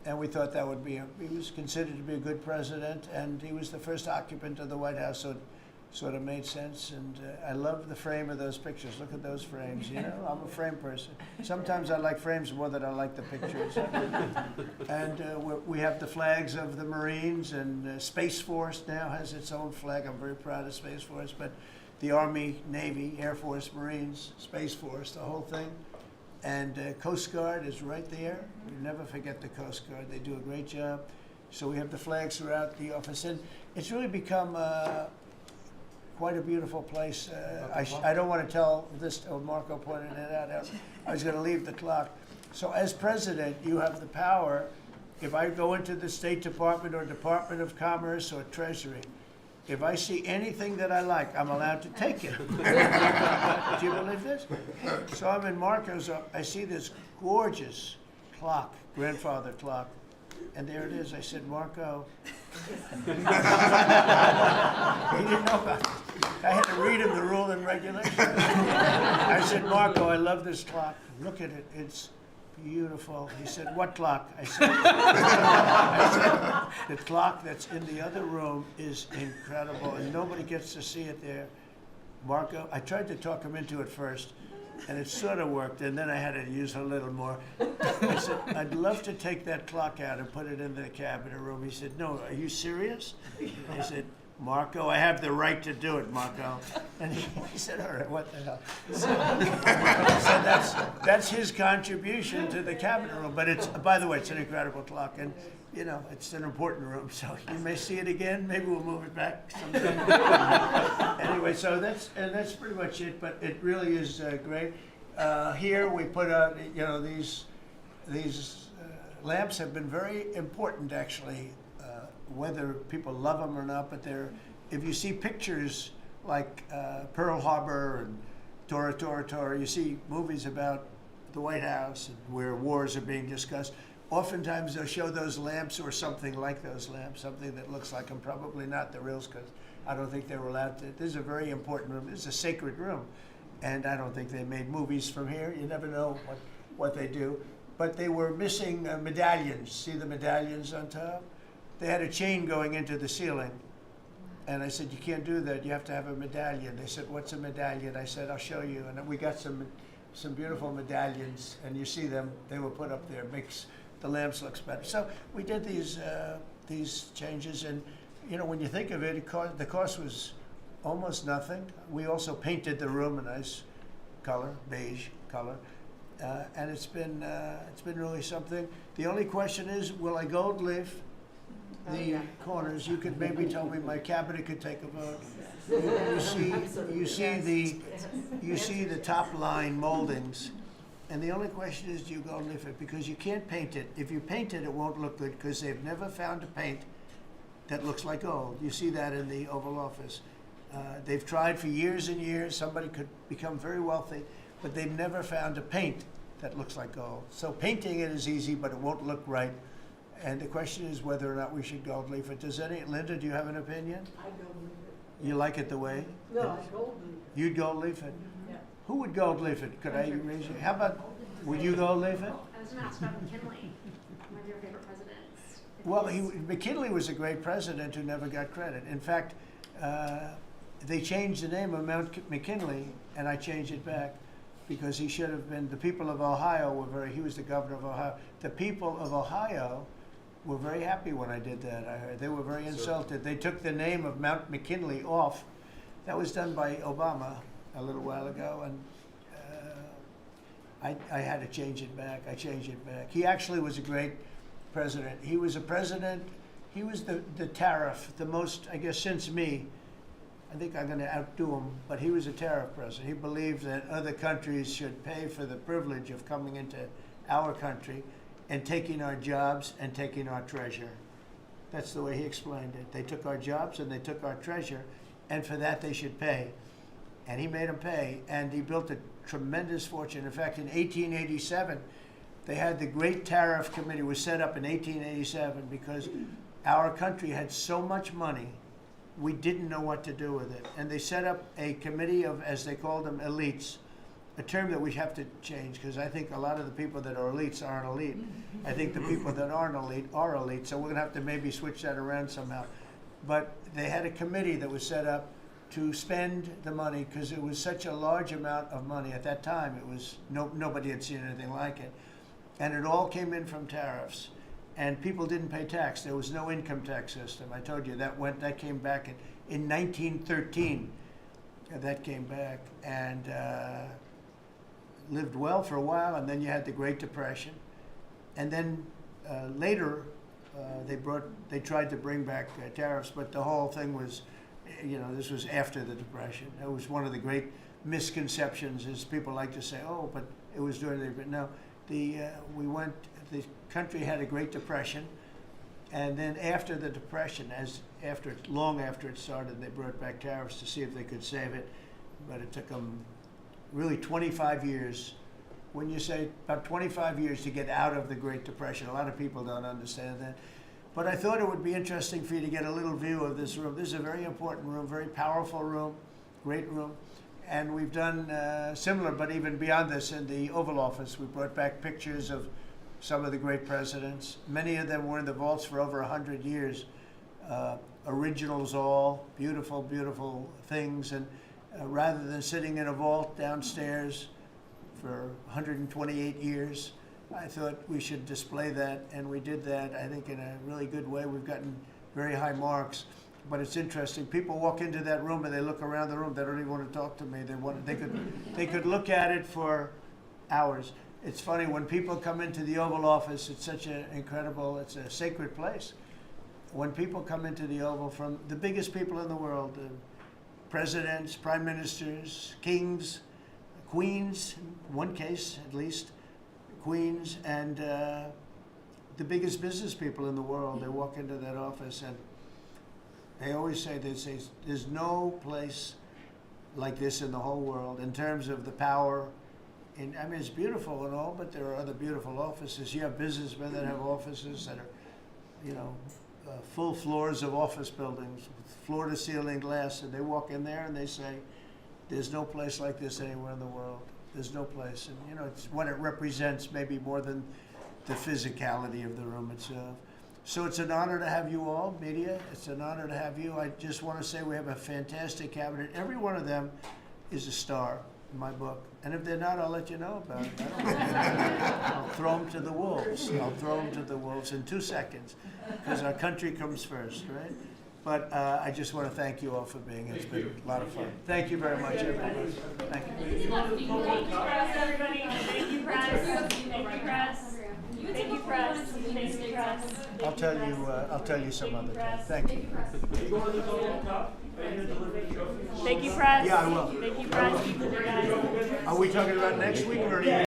And we thought that would be, he was considered to be a good president, and he was the first occupant of the White House, so it sort of made sense. And I love the frame of those pictures. Look at those frames, you know? I'm a frame person. Sometimes I like frames more than I like the pictures. And we have the flags of the Marines, and Space Force now has its own flag. I'm very proud of Space Force, but the Army, Navy, Air Force, Marines, Space Force, the whole thing. And Coast Guard is right there. We never forget the Coast Guard. They do a great job. So we have the flags throughout the office. And it's really become quite a beautiful place. I don't want to tell this, Marco pointed it out. I was going to leave the clock. So as president, you have the power. If I go into the State Department or Department of Commerce or Treasury, if I see anything that I like, I'm allowed to take it. Do you believe this? So I'm in Marco's, I see this gorgeous clock, grandfather clock, and there it is. I said, Marco. He didn't know about it. I had to read him the rule and regulation. I said, Marco, I love this clock. Look at it. It's beautiful. He said, what clock? I said, the clock that's in the other room is incredible, and nobody gets to see it there. Marco, I tried to talk him into it first, and it sort of worked, and then I had to use a little more. I said, I'd love to take that clock out and put it in the cabinet room. He said, no, are you serious? I said, Marco, I have the right to do it, Marco. And he said, all right, what the hell? So that's his contribution to the cabinet room. But it's, by the way, it's an incredible clock. And, you know, it's an important room. So you may see it again. Maybe we'll move it back someday. Anyway, so that's pretty much it. But it really is great. Here we put out, you know, these lamps have been very important, actually. Whether people love them or not, but if you see pictures like Pearl Harbor and Tora Tora Tora, you see movies about the White House and where wars are being discussed, oftentimes they'll show those lamps or something like those lamps, something that looks like them, probably not the reals, because I don't think they were allowed to. This is a very important room. This is a sacred room, and I don't think they made movies from here. You never know what they do. But they were missing medallions. See the medallions on top? They had a chain going into the ceiling. And I said, you can't do that. You have to have a medallion. They said, what's a medallion? I said, I'll show you. And we got some beautiful medallions. And you see them. They were put up there. Makes the lamps look better. So we did these changes. And, you know, when you think of it, the cost was almost nothing. We also painted the room a nice color, beige color. And it's been really something. The only question is, will I gold leaf the corners? You could maybe tell me my cabinet could take a vote. You see the top line moldings, and the only question is, do you gold leaf it? Because you can't paint it. If you paint it, it won't look good because they've never found a paint that looks like gold. You see that in the Oval Office. They've tried for years and years. Somebody could become very wealthy, but they've never found a paint that looks like gold. So painting it is easy, but it won't look right. And the question is whether or not we should gold leaf it. Linda, do you have an opinion? I gold leaf it. You like it the way? No, I gold leaf it. You'd gold leaf it? Yeah. Who would gold leaf it? Could I raise you? How about, would you gold leaf it? I was going to ask about McKinley, one of your favorite presidents. Well, McKinley was a great president who never got credit. In fact, they changed the name of Mount McKinley, and I changed it back because he should have been, the people of Ohio he was the governor of Ohio. The people of Ohio were very happy when I did that, I heard. They were very insulted. They took the name of Mount McKinley off. That was done by Obama a little while ago, and I had to change it back. I changed it back. He actually was a great president. He was a president, he was the tariff, the most, I guess, since me. I think I'm going to outdo him, but he was a tariff president. He believed that other countries should pay for the privilege of coming into our country and taking our jobs and taking our treasure. That's the way he explained it. They took our jobs and they took our treasure, and for that they should pay. And he made them pay, and he built a tremendous fortune. In fact, in 1887, they had the Great Tariff Committee was set up in 1887 because our country had so much money, we didn't know what to do with it. And they set up a committee of, as they called them, elites, a term that we have to change because I think a lot of the people that are elites aren't elite. I think the people that aren't elite are elite, so we're going to have to maybe switch that around somehow. But they had a committee that was set up to spend the money because it was such a large amount of money. At that time, it was nobody had seen anything like it. And it all came in from tariffs. And people didn't pay tax. There was no income tax system. I told you that came back in 1913. That came back and lived well for a while. And then you had the Great Depression. And then later, they tried to bring back tariffs, but the whole thing was, this was after the Depression. It was one of the great misconceptions, is people like to say, oh, but it was during the, but no, the country had a Great Depression, and then after the Depression, long after it started, they brought back tariffs to see if they could save it, but it took them really 25 years. When you say about 25 years to get out of the Great Depression, a lot of people don't understand that. But I thought it would be interesting for you to get a little view of this room. This is a very important room, very powerful room, great room. And we've done similar, but even beyond this, in the Oval Office. We brought back pictures of some of the great presidents. Many of them were in the vaults for over 100 years. Originals all, beautiful, beautiful things. And rather than sitting in a vault downstairs for 128 years, I thought we should display that, and we did that, I think, in a really good way. We've gotten very high marks. but it's interesting. People walk into that room and they look around the room. They don't even want to talk to me. They could look at it for hours. It's funny when people come into the Oval Office. It's such an incredible. It's a sacred place. When people come into the Oval from the biggest people in the world, presidents, prime ministers, kings, queens, in one case at least, queens, and the biggest business people in the world, they walk into that office and they always say, there's no place like this in the whole world in terms of the power. I mean, it's beautiful and all, but there are other beautiful offices. You have businessmen that have offices that are, full floors of office buildings, with floor-to-ceiling glass, and they walk in there and they say, there's no place like this anywhere in the world. There's no place. And, it's what it represents maybe more than the physicality of the room itself. So it's an honor to have you all, media. It's an honor to have you. I just want to say we have a fantastic cabinet. Every one of them is a star in my book. And if they're not, I'll let you know about it. I don't know. I'll throw them to the wolves. I'll throw them to the wolves in 2 seconds, because our country comes first, right? But I just want to thank you all for being here. It's been a lot of fun. Thank you very much, everybody. Thank you. Thank you, press, everybody. Thank you, press. Thank you, press. Thank you, press. Thank you, press. I'll tell you some other time. Thank you. Thank you, press. Yeah, I will. Thank you, press. Are we talking about next week or?